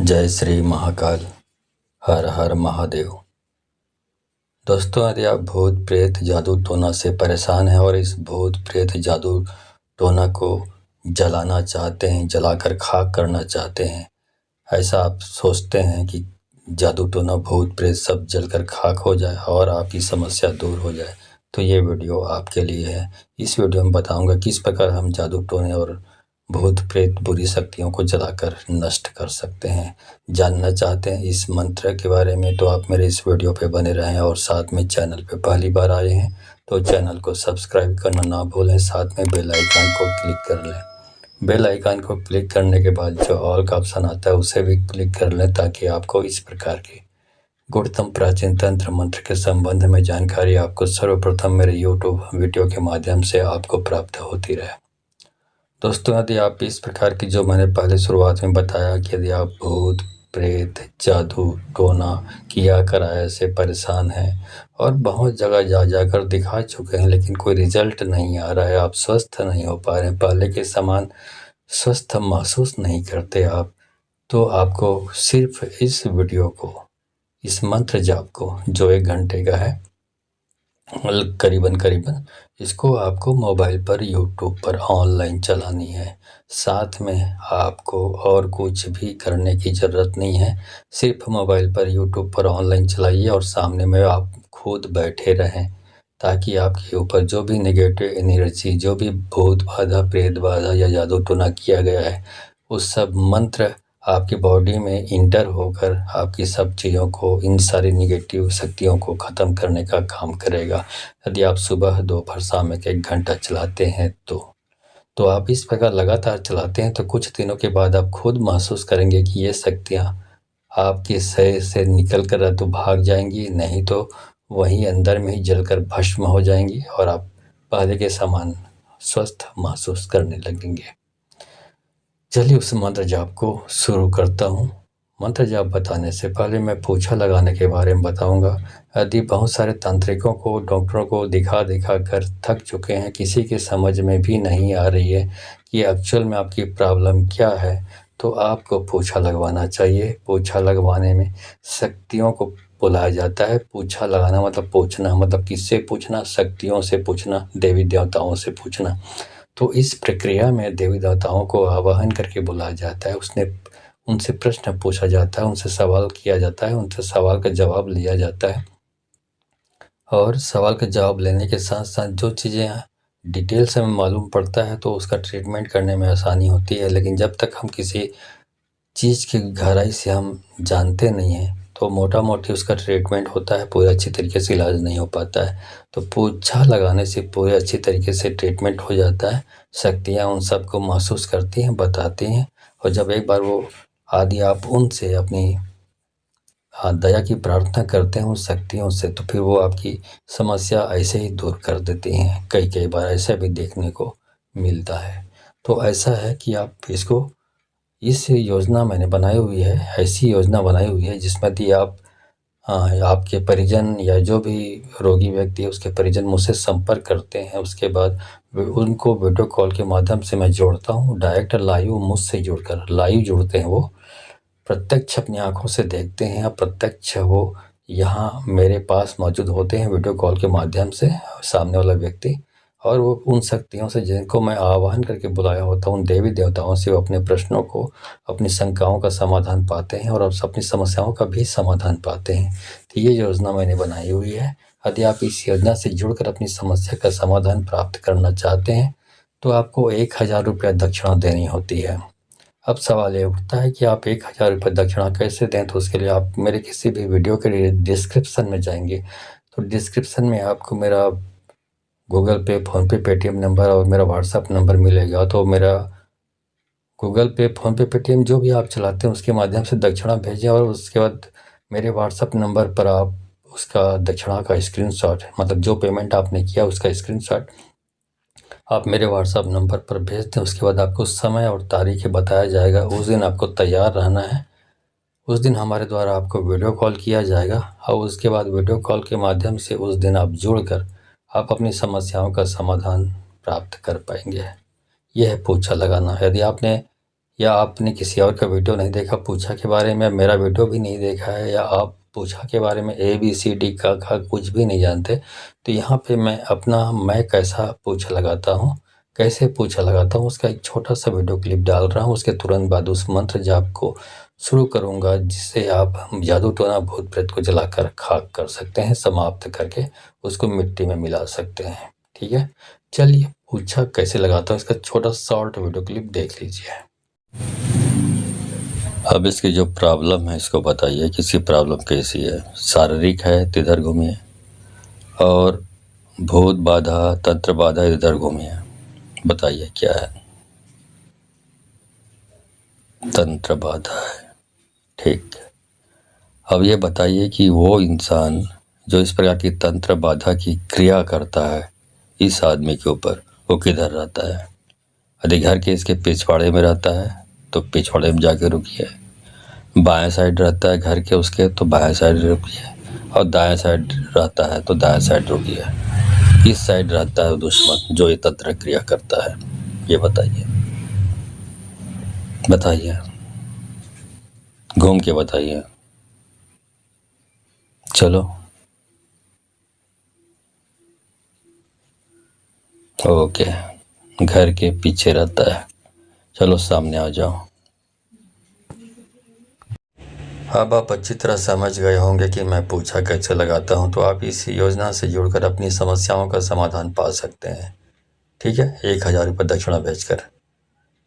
जय श्री महाकाल। हर हर महादेव। दोस्तों, यदि आप भूत प्रेत जादू टोना से परेशान हैं और इस भूत प्रेत जादू टोना को जलाना चाहते हैं, जलाकर खाक करना चाहते हैं, ऐसा आप सोचते हैं कि जादू टोना भूत प्रेत सब जलकर खाक हो जाए और आपकी समस्या दूर हो जाए, तो ये वीडियो आपके लिए है। इस वीडियो में बताऊंगा किस प्रकार हम जादू टोने और भूत प्रेत बुरी शक्तियों को जलाकर नष्ट कर सकते हैं। जानना चाहते हैं इस मंत्र के बारे में तो आप मेरे इस वीडियो पे बने रहें, और साथ में चैनल पे पहली बार आए हैं तो चैनल को सब्सक्राइब करना ना भूलें, साथ में बेल आइकन को क्लिक कर लें। बेल आइकन को क्लिक करने के बाद जो ऑल का ऑप्शन आता है उसे भी क्लिक कर लें, ताकि आपको इस प्रकार की गुणतम प्राचीन तंत्र मंत्र के संबंध में जानकारी आपको सर्वप्रथम मेरे यूट्यूब वीडियो के माध्यम से आपको प्राप्त होती रहे। दोस्तों, यदि आप इस प्रकार की जो मैंने पहले शुरुआत में बताया कि यदि आप भूत प्रेत जादू टोना किया कराया से परेशान हैं और बहुत जगह जा जाकर दिखा चुके हैं, लेकिन कोई रिजल्ट नहीं आ रहा है, आप स्वस्थ नहीं हो पा रहे हैं, पहले के समान स्वस्थ महसूस नहीं करते आप, तो आपको सिर्फ इस वीडियो को, इस मंत्र जाप को जो 1 घंटे का है, करीबन इसको आपको मोबाइल पर यूट्यूब पर ऑनलाइन चलानी है। साथ में आपको और कुछ भी करने की ज़रूरत नहीं है, सिर्फ मोबाइल पर यूट्यूब पर ऑनलाइन चलाइए और सामने में आप खुद बैठे रहें, ताकि आपके ऊपर जो भी नेगेटिव एनर्जी, जो भी भूत बाधा, प्रेत बाधा या जादू टोना किया गया है, उस सब मंत्र आपकी बॉडी में इंटर होकर आपकी सब चीज़ों को, इन सारी निगेटिव शक्तियों को ख़त्म करने का काम करेगा। यदि आप सुबह दोपहर शाम में 1 घंटा चलाते हैं तो आप इस प्रकार लगातार चलाते हैं तो कुछ दिनों के बाद आप खुद महसूस करेंगे कि ये शक्तियाँ आपके शरीर से निकल कर तो भाग जाएंगी, नहीं तो वहीं अंदर में ही जलकर भस्म हो जाएंगी और आप पहले के समान स्वस्थ महसूस करने लगेंगे। चलिए उस मंत्र जाप को शुरू करता हूँ। मंत्र जाप बताने से पहले मैं पोछा लगाने के बारे में बताऊंगा। यदि बहुत सारे तांत्रिकों को, डॉक्टरों को दिखा कर थक चुके हैं, किसी के समझ में भी नहीं आ रही है कि एक्चुअल में आपकी प्रॉब्लम क्या है, तो आपको पोछा लगवाना चाहिए। पोछा लगवाने में शक्तियों को बुलाया जाता है। पोछा लगाना मतलब पूछना, मतलब किससे पूछना? शक्तियों से पूछना, देवी देवताओं से पूछना। तो इस प्रक्रिया में देवी देवताओं को आवाहन करके बुलाया जाता है, उनसे प्रश्न पूछा जाता है, उनसे सवाल किया जाता है, उनसे सवाल का जवाब लिया जाता है, और सवाल का जवाब लेने के साथ साथ जो चीज़ें डिटेल से हमें मालूम पड़ता है तो उसका ट्रीटमेंट करने में आसानी होती है। लेकिन जब तक हम किसी चीज़ की गहराई से हम जानते नहीं हैं तो मोटा मोटी उसका ट्रीटमेंट होता है, पूरे अच्छी तरीके से इलाज नहीं हो पाता है। तो पोछा लगाने से पूरे अच्छी तरीके से ट्रीटमेंट हो जाता है। शक्तियाँ उन सब को महसूस करती हैं, बताती हैं, और जब एक बार वो आदि आप उनसे अपनी दया की प्रार्थना करते हैं उन शक्तियों से, तो फिर वो आपकी समस्या ऐसे ही दूर कर देती हैं। कई बार ऐसा भी देखने को मिलता है। तो ऐसा है कि आप इसको, इस योजना मैंने बनाई हुई है, ऐसी योजना बनाई हुई है जिसमें यदि आप आपके परिजन या जो भी रोगी व्यक्ति है उसके परिजन मुझसे संपर्क करते हैं, उसके बाद उनको वीडियो कॉल के माध्यम से मैं जोड़ता हूँ। डायरेक्ट लाइव मुझसे जुड़कर लाइव जुड़ते हैं, वो प्रत्यक्ष अपनी आंखों से देखते हैं, या प्रत्यक्ष वो यहाँ मेरे पास मौजूद होते हैं वीडियो कॉल के माध्यम से, सामने वाला व्यक्ति, और वो उन शक्तियों से जिनको मैं आह्वान करके बुलाया होता हूँ, उन देवी देवताओं से वो अपने प्रश्नों को, अपनी शंकाओं का समाधान पाते हैं और अपनी समस्याओं का भी समाधान पाते हैं। तो ये योजना मैंने बनाई हुई है। यदि आप इस योजना से जुड़कर अपनी समस्या का समाधान प्राप्त करना चाहते हैं तो आपको 1000 रुपया दक्षिणा देनी होती है। अब सवाल ये उठता है कि आप 1000 रुपये दक्षिणा कैसे दें, तो उसके लिए आप मेरे किसी भी वीडियो के लिए डिस्क्रिप्शन में जाएंगे, तो डिस्क्रिप्शन में आपको मेरा गूगल पे, फ़ोनपे, पेटीएम नंबर और मेरा व्हाट्सअप नंबर मिलेगा। तो मेरा गूगल पे, फ़ोनपे, पेटीएम जो भी आप चलाते हैं उसके माध्यम से दक्षिणा भेजें, और उसके बाद मेरे व्हाट्सअप नंबर पर आप उसका दक्षिणा का स्क्रीनशॉट, मतलब जो पेमेंट आपने किया उसका स्क्रीनशॉट आप मेरे व्हाट्सअप नंबर पर भेज दें। उसके बाद आपको समय और तारीख बताया जाएगा, उस दिन आपको तैयार रहना है। उस दिन हमारे द्वारा आपको वीडियो कॉल किया जाएगा, और उसके बाद वीडियो कॉल के माध्यम से उस दिन आप जुड़कर आप अपनी समस्याओं का समाधान प्राप्त कर पाएंगे। यह है पोछा लगाना। यदि आपने या आपने किसी और का वीडियो नहीं देखा पूछा के बारे में, मेरा वीडियो भी नहीं देखा है, या आप पूछा के बारे में ABCD का कुछ भी नहीं जानते, तो यहाँ पे मैं कैसा पूछा लगाता हूँ, कैसे पूछा लगाता हूँ, उसका एक छोटा सा वीडियो क्लिप डाल रहा हूँ। उसके तुरंत बाद उस मंत्र जाप को शुरू करूँगा, जिससे आप जादू टोना भूत प्रेत को जलाकर खाक कर सकते हैं, समाप्त करके उसको मिट्टी में मिला सकते हैं। ठीक है, चलिए पूछा कैसे लगाता हूँ, इसका छोटा शॉर्ट वीडियो क्लिप देख लीजिए। अब इसकी जो प्रॉब्लम है इसको बताइए, किसकी प्रॉब्लम कैसी है। शारीरिक है तो इधर घूमिए, और भूत बाधा तंत्र बाधा इधर घूमिए, बताइए क्या है। तंत्र बाधा है, ठीक। अब ये बताइए कि वो इंसान जो इस प्रकार की तंत्र बाधा की क्रिया करता है इस आदमी के ऊपर, वो किधर रहता है। यदि घर के इसके पिछवाड़े में रहता है तो पिछवाड़े में जाके रुकिए, बाएं साइड रहता है घर के उसके तो बाएं साइड रुकिए, और दाएं साइड रहता है तो दाएं साइड रुकिए। इस साइड रहता है दुश्मन जो ये तंत्र क्रिया करता है, ये बताइए, बताइए, घूम के बताइए। चलो, ओके, घर के पीछे रहता है। चलो सामने आ जाओ। अब आप अच्छी तरह समझ गए होंगे कि मैं पूछा कैसे लगाता हूं, तो आप इस योजना से जुड़कर अपनी समस्याओं का समाधान पा सकते हैं। ठीक है, 1000 रुपये दक्षिणा भेजकर।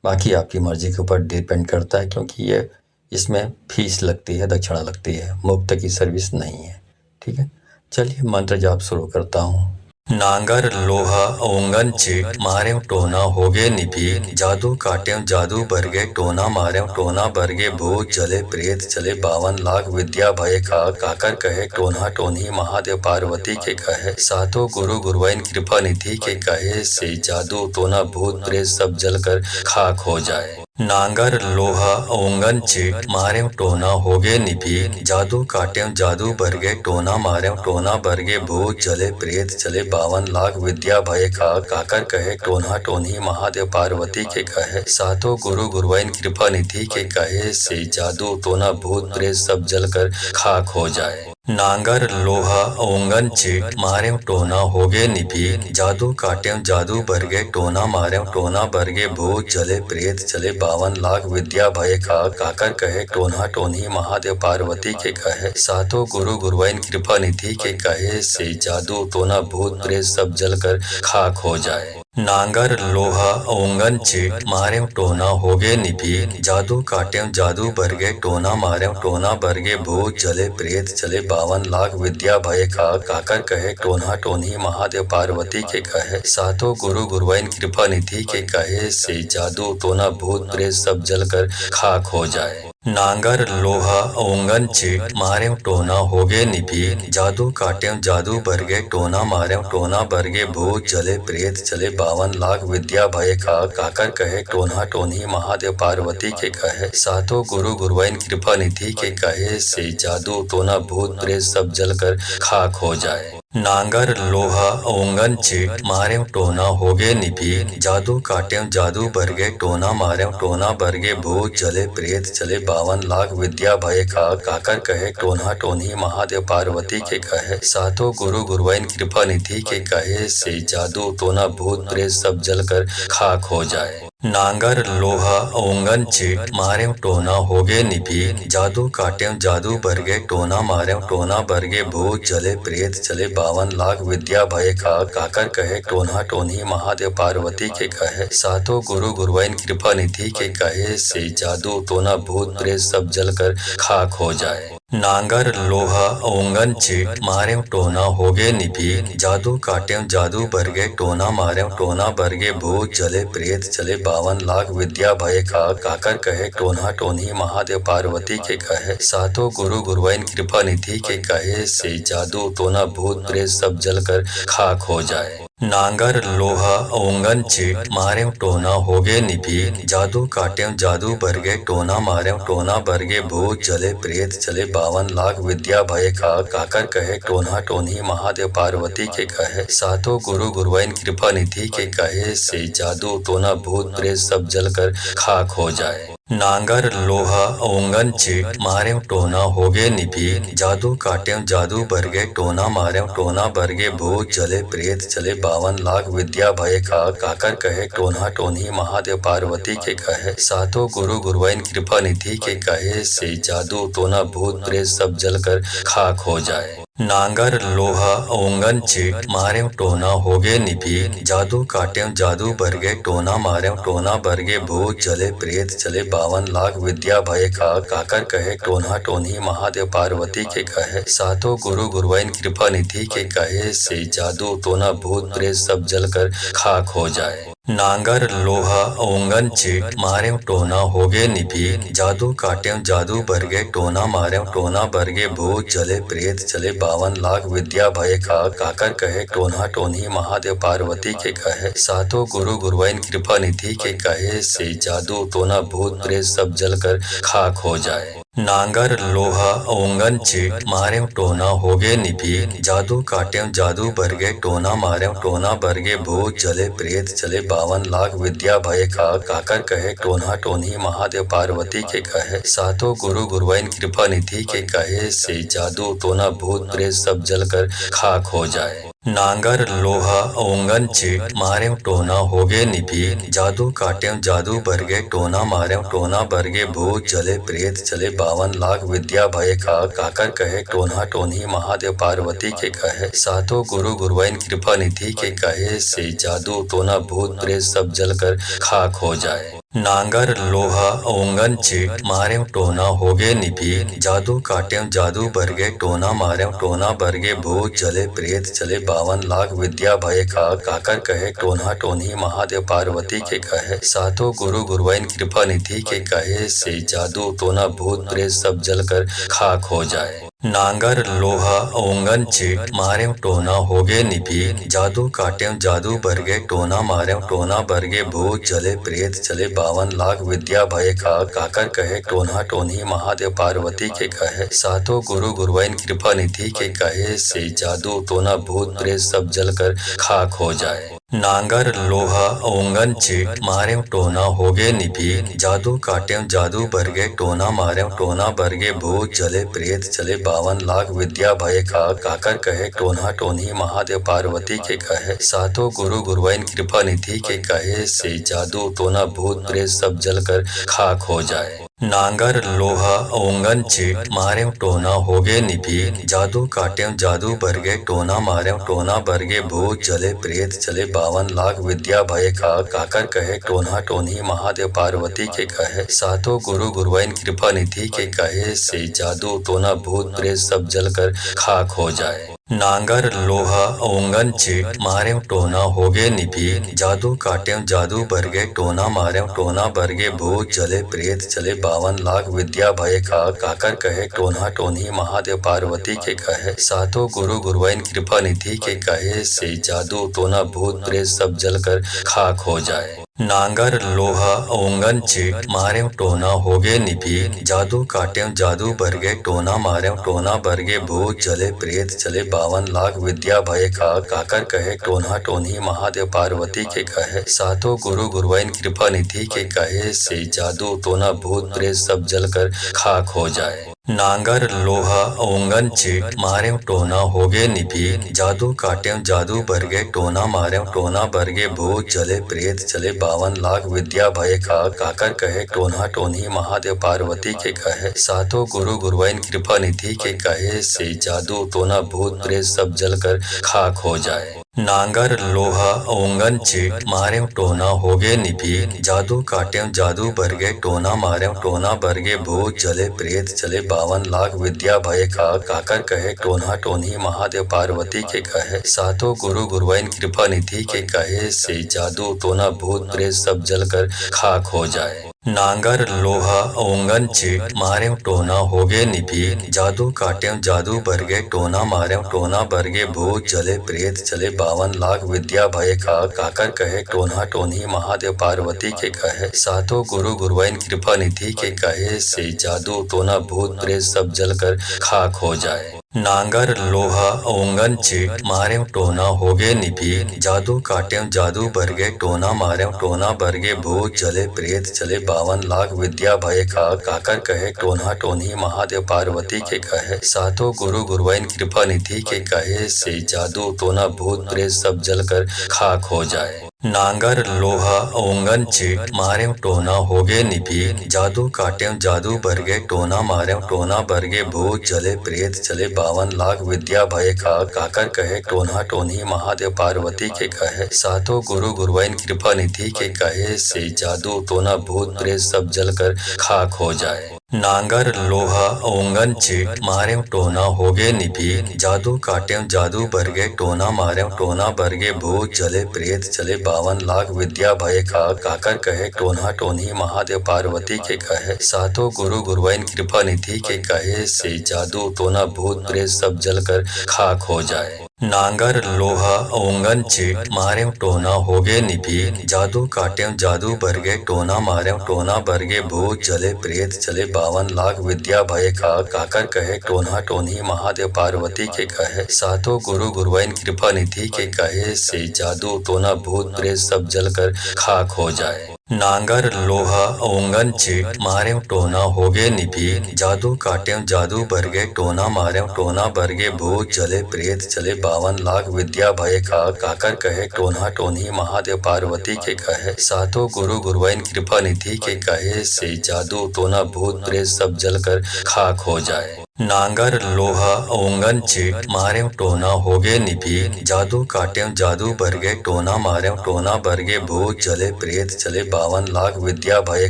बाकी आपकी मर्जी के ऊपर डिपेंड करता है, क्योंकि ये इसमें फीस लगती है, दक्षिणा लगती है, मुफ्त की सर्विस नहीं है। ठीक है, चलिए मंत्र जाप शुरू करता हूँ। नांगर लोहा ओंगन चीट मारे टोना होगे निभी, जादू काटे जादू बरगे टोना मारे टोना बरगे, भूत चले प्रेत चले 52 लाख विद्या भय काकर कहे टोना टोनी महादेव पार्वती के कहे, सातों गुरु गुरुवाइन कृपा निधि के कहे, से जादू टोना भूत प्रेत सब जल कर खाक हो जाए। नांगर लोहा ओंगन चीट मारे टोना होगे निभी, जादू काटे जादू बरगे टोना मारे टोना बरगे, भूत चले प्रेत चले 52 लाख विद्या भय काकर कहे टोना टोनी महादेव पार्वती के कहे, सातों गुरु गुरुवाइन कृपा निधि के कहे, से जादू टोना भूत प्रेत सब जल कर खाक हो जाए। नांगर लोहा ओंगन चीट मारे टोना होगे निभी, जादू काटे जादू बरगे टोना मारे टोना बरगे, भूत चले प्रेत चले 52 लाख विद्या भय काकर कहे टोना टोनी महादेव पार्वती के कहे, सातों गुरु गुरुवाइन कृपा निधि के कहे, से जादू टोना भूत प्रेत सब जल कर खाक हो जाए। नांगर लोहा ओंगन चीट मारे टोना होगे निभी, जादू काटे जादू बरगे टोना मारे टोना बरगे, भूत चले प्रेत चले 52 लाख विद्या भय काकर कहे टोना टोनी महादेव पार्वती के कहे, सातों गुरु गुरुवाइन कृपा निधि के कहे, से जादू टोना भूत प्रेत सब जल कर खाक हो जाए। नांगर लोहा ओंगन चीट मारे टोना होगे निभी, जादू काटे जादू बरगे टोना मारे टोना बरगे, भूत चले प्रेत चले 52 लाख विद्या भय काकर कहे टोना टोनी महादेव पार्वती के कहे, सातों गुरु गुरुवाइन कृपा निधि के कहे, से जादू टोना भूत प्रेत सब जल कर खाक हो जाए। नांगर लोहा ओंगन चीट मारे टोना होगे निभी, जादू काटे जादू बरगे टोना मारे टोना बरगे, भूत चले प्रेत चले 52 लाख विद्या भय काकर कहे टोना टोनी महादेव पार्वती के कहे, सातों गुरु गुरुवाइन कृपा निधि के कहे, से जादू टोना भूत प्रेत सब जल कर खाक हो जाए। नांगर लोहा ओंगन चीट मारे टोना होगे निभी, जादू काटे जादू बरगे टोना मारे टोना बरगे, भूत चले प्रेत चले 52 लाख विद्या भय काकर कहे टोना टोनी महादेव पार्वती के कहे, सातों गुरु गुरुवाइन कृपा निधि के कहे, से जादू टोना भूत प्रेत सब जल कर खाक हो जाए। नांगर लोहा ओंगन चीट मारे टोना होगे निभी, जादू काटे जादू बरगे टोना मारे टोना बरगे, भूत चले प्रेत चले 52 लाख विद्या भय काकर कहे टोना टोनी महादेव पार्वती के कहे, सातों गुरु गुरुवाइन कृपा निधि के कहे, से जादू टोना भूत प्रेत सब जल कर खाक हो जाए। नांगर लोहा ओंगन चीट मारे टोना होगे निभी, जादू काटे जादू बरगे टोना मारे टोना बरगे, भूत चले प्रेत चले 52 लाख विद्या भय काकर कहे टोना टोनी महादेव पार्वती के कहे, सातों गुरु गुरुवाइन कृपा निधि के कहे, से जादू टोना भूत प्रेत सब जल कर खाक हो जाए। नांगर लोहा ओंगन चीट मारें टोना होगे निभीन जादू काटें जादू बरगे टोना मारें टोना बरगे भूत चले प्रेत चले 52 लाख विद्या भय खा काकर कहे टोना टोनी महादेव पार्वती के कहे सातों गुरु गुरुवाइन कृपा निधि के कहे से जादू टोना भूत प्रेत सब जल कर खाक हो जाए। नांगर लोहा ओंगन चीट मारें टोना होगे निभीन जादू काटें जादू बरगे टोना मारें टोना बरगे भूत चले प्रेत चले 52 लाख विद्या भय खा काकर कहे टोना टोनी महादेव पार्वती के कहे सातों गुरु गुरुवाइन कृपा निधि के कहे से जादू टोना भूत प्रेत सब जल कर खाक हो जाए। नांगर लोहा ओंगन चीट मारें टोना होगे निभीन जादू काटें जादू बरगे टोना मारें टोना बरगे भूत चले प्रेत चले 52 लाख विद्या भय खा काकर कहे टोना टोनी महादेव पार्वती के कहे सातों गुरु गुरुवाइन कृपा निधि के कहे से जादू टोना भूत प्रेत सब जल कर खाक हो जाए। नांगर लोहा ओंगन चीट मारें टोना होगे निभीन जादू काटें जादू बरगे टोना मारें टोना बरगे भूत चले प्रेत चले 52 लाख विद्या भय खा काकर कहे टोना टोनी महादेव पार्वती के कहे सातों गुरु गुरुवाइन कृपा निधि के कहे से जादू टोना भूत प्रेत सब जल कर खाक हो जाए। नांगर लोहा ओंगन चीट मारें टोना होगे निभीन जादू काटें जादू बरगे टोना मारें टोना बरगे भूत चले प्रेत चले 52 लाख विद्या भय खा काकर कहे टोना टोनी महादेव पार्वती के कहे सातों गुरु गुरुवाइन कृपा निधि के कहे से जादू टोना भूत प्रेत सब जल कर खाक हो जाए। नांगर लोहा ओंगन चीट मारें टोना होगे निभीन जादू काटें जादू बरगे टोना मारें टोना बरगे भूत चले प्रेत चले 52 लाख विद्या भय खा काकर कहे टोना टोनी महादेव पार्वती के कहे सातों गुरु गुरुवाइन कृपा निधि के कहे से जादू टोना भूत प्रेत सब जल कर खाक हो जाए। नांगर लोहा ओंगन चीट मारें टोना होगे निभीन जादू काटें जादू बरगे टोना मारें टोना बरगे भूत चले प्रेत चले 52 लाख विद्या भय खा काकर कहे टोना टोनी महादेव पार्वती के कहे सातों गुरु गुरुवाइन कृपा निधि के कहे से जादू टोना भूत प्रेत सब जल कर खाक हो जाए। नांगर लोहा ओंगन चीट मारें टोना होगे निभीन जादू काटें जादू बरगे टोना मारें टोना बरगे भूत चले प्रेत चले 52 लाख विद्या भय खा काकर कहे टोना टोनी महादेव पार्वती के कहे सातों गुरु गुरुवाइन कृपा निधि के कहे से जादू टोना भूत प्रेत सब जल कर खाक हो जाए। नांगर लोहा ओंगन चीट मारें टोना होगे निभीन जादू काटें जादू बरगे टोना मारें टोना बरगे भूत चले प्रेत चले 52 लाख विद्या भय खा काकर कहे टोना टोनी महादेव पार्वती के कहे सातों गुरु गुरुवाइन कृपा निधि के कहे से जादू टोना भूत प्रेत सब जल कर खाक हो जाए। नांगर लोहा ओंगन चीट मारें टोना होगे निभीन जादू काटें जादू बरगे टोना मारें टोना बरगे भूत चले प्रेत चले 52 लाख विद्या भय खा काकर कहे टोना टोनी महादेव पार्वती के कहे सातों गुरु गुरुवाइन कृपा निधि के कहे से जादू टोना भूत प्रेत सब जल कर खाक हो जाए। नांगर लोहा ओंगन चीट मारें टोना होगे निभीन जादू काटें जादू बरगे टोना मारें टोना बरगे भूत चले प्रेत चले 52 लाख विद्या भय खा काकर कहे टोना टोनी महादेव पार्वती के कहे सातों गुरु गुरुवाइन कृपा निधि के कहे से जादू टोना भूत प्रेत सब जल कर खाक हो जाए। नांगर लोहा ओंगन चीट मारें टोना होगे निभीन जादू काटें जादू बरगे टोना मारें टोना बरगे भूत चले प्रेत चले 52 लाख विद्या भय खा काकर कहे टोना टोनी महादेव पार्वती के कहे सातों गुरु गुरुवाइन कृपा निधि के कहे से जादू टोना भूत प्रेत सब जल कर खाक हो जाए। नांगर लोहा ओंगन चीट मारें टोना होगे निभीन जादू काटें जादू बरगे टोना मारें टोना बरगे भूत चले प्रेत चले 52 लाख विद्या भय खा काकर कहे टोना टोनी महादेव पार्वती के कहे सातों गुरु गुरुवाइन कृपा निधि के कहे से जादू टोना भूत प्रेत सब जल कर खाक हो जाए। नांगर लोहा ओंगन चीट मारें टोना होगे निभीन जादू काटें जादू बरगे टोना मारें टोना बरगे भूत चले प्रेत चले 52 लाख विद्या भय खा काकर कहे टोना टोनी महादेव पार्वती के कहे सातों गुरु गुरुवाइन कृपा निधि के कहे से जादू टोना भूत प्रेत सब जल कर खाक हो जाए। नांगर लोहा ओंगन चीट मारें टोना होगे निपीट जादू काटें जादू बरगे टोना मारें टोना बरगे भूत चले प्रेत चले 52 लाख विद्या भय खाक काकर कहे टोना टोनी महादेव पार्वती के कहे सातों गुरु गुरुवाइन कृपा निधि के कहे से जादू टोना भूत प्रेत सब जलकर खाक हो जाए। नांगर लोहा ओंगन चीट मारें टोना होगे निपीट जादू काटें जादू बरगे टोना मारें टोना बरगे भूत चले प्रेत चले 52 लाख विद्या भय खाक काकर कहे टोना टोनी महादेव पार्वती के कहे सातों गुरु गुरुवाइन कृपा निधि के कहे से जादू टोना भूत प्रेत सब जलकर खाक हो जाए। नांगर लोहा ओंगन चीट मारें टोना होगे निपीट जादू काटें जादू बरगे टोना मारें टोना बरगे भूत चले प्रेत चले 52 लाख विद्या भय खाक काकर कहे टोना टोनी महादेव पार्वती के कहे सातों गुरु गुरुवाइन कृपा निधि के कहे से जादू टोना भूत प्रेत सब जलकर खाक हो जाए। नांगर लोहा ओंगन चीट मारें टोना होगे निपीट जादू काटें जादू बरगे टोना मारें टोना बरगे भूत चले प्रेत चले 52 लाख विद्या भय खाक काकर कहे टोना टोनी महादेव पार्वती के कहे सातों गुरु गुरुवाइन कृपा निधि के कहे से जादू टोना भूत प्रेत सब जलकर खाक हो जाए। नांगर लोहा ओंगन चीट मारें टोना होगे निपीट जादू काटें जादू बरगे टोना मारें टोना बरगे भूत चले प्रेत चले 52 लाख विद्या भय खाक काकर कहे टोना टोनी महादेव पार्वती के कहे सातों गुरु गुरुवाइन कृपा निधि के कहे से जादू टोना भूत प्रेत सब जलकर खाक हो जाए। नांगर लोहा ओंगन चीट मारें टोना होगे निपीट जादू काटें जादू बरगे टोना मारें टोना बरगे भूत चले प्रेत चले 52 लाख विद्या भय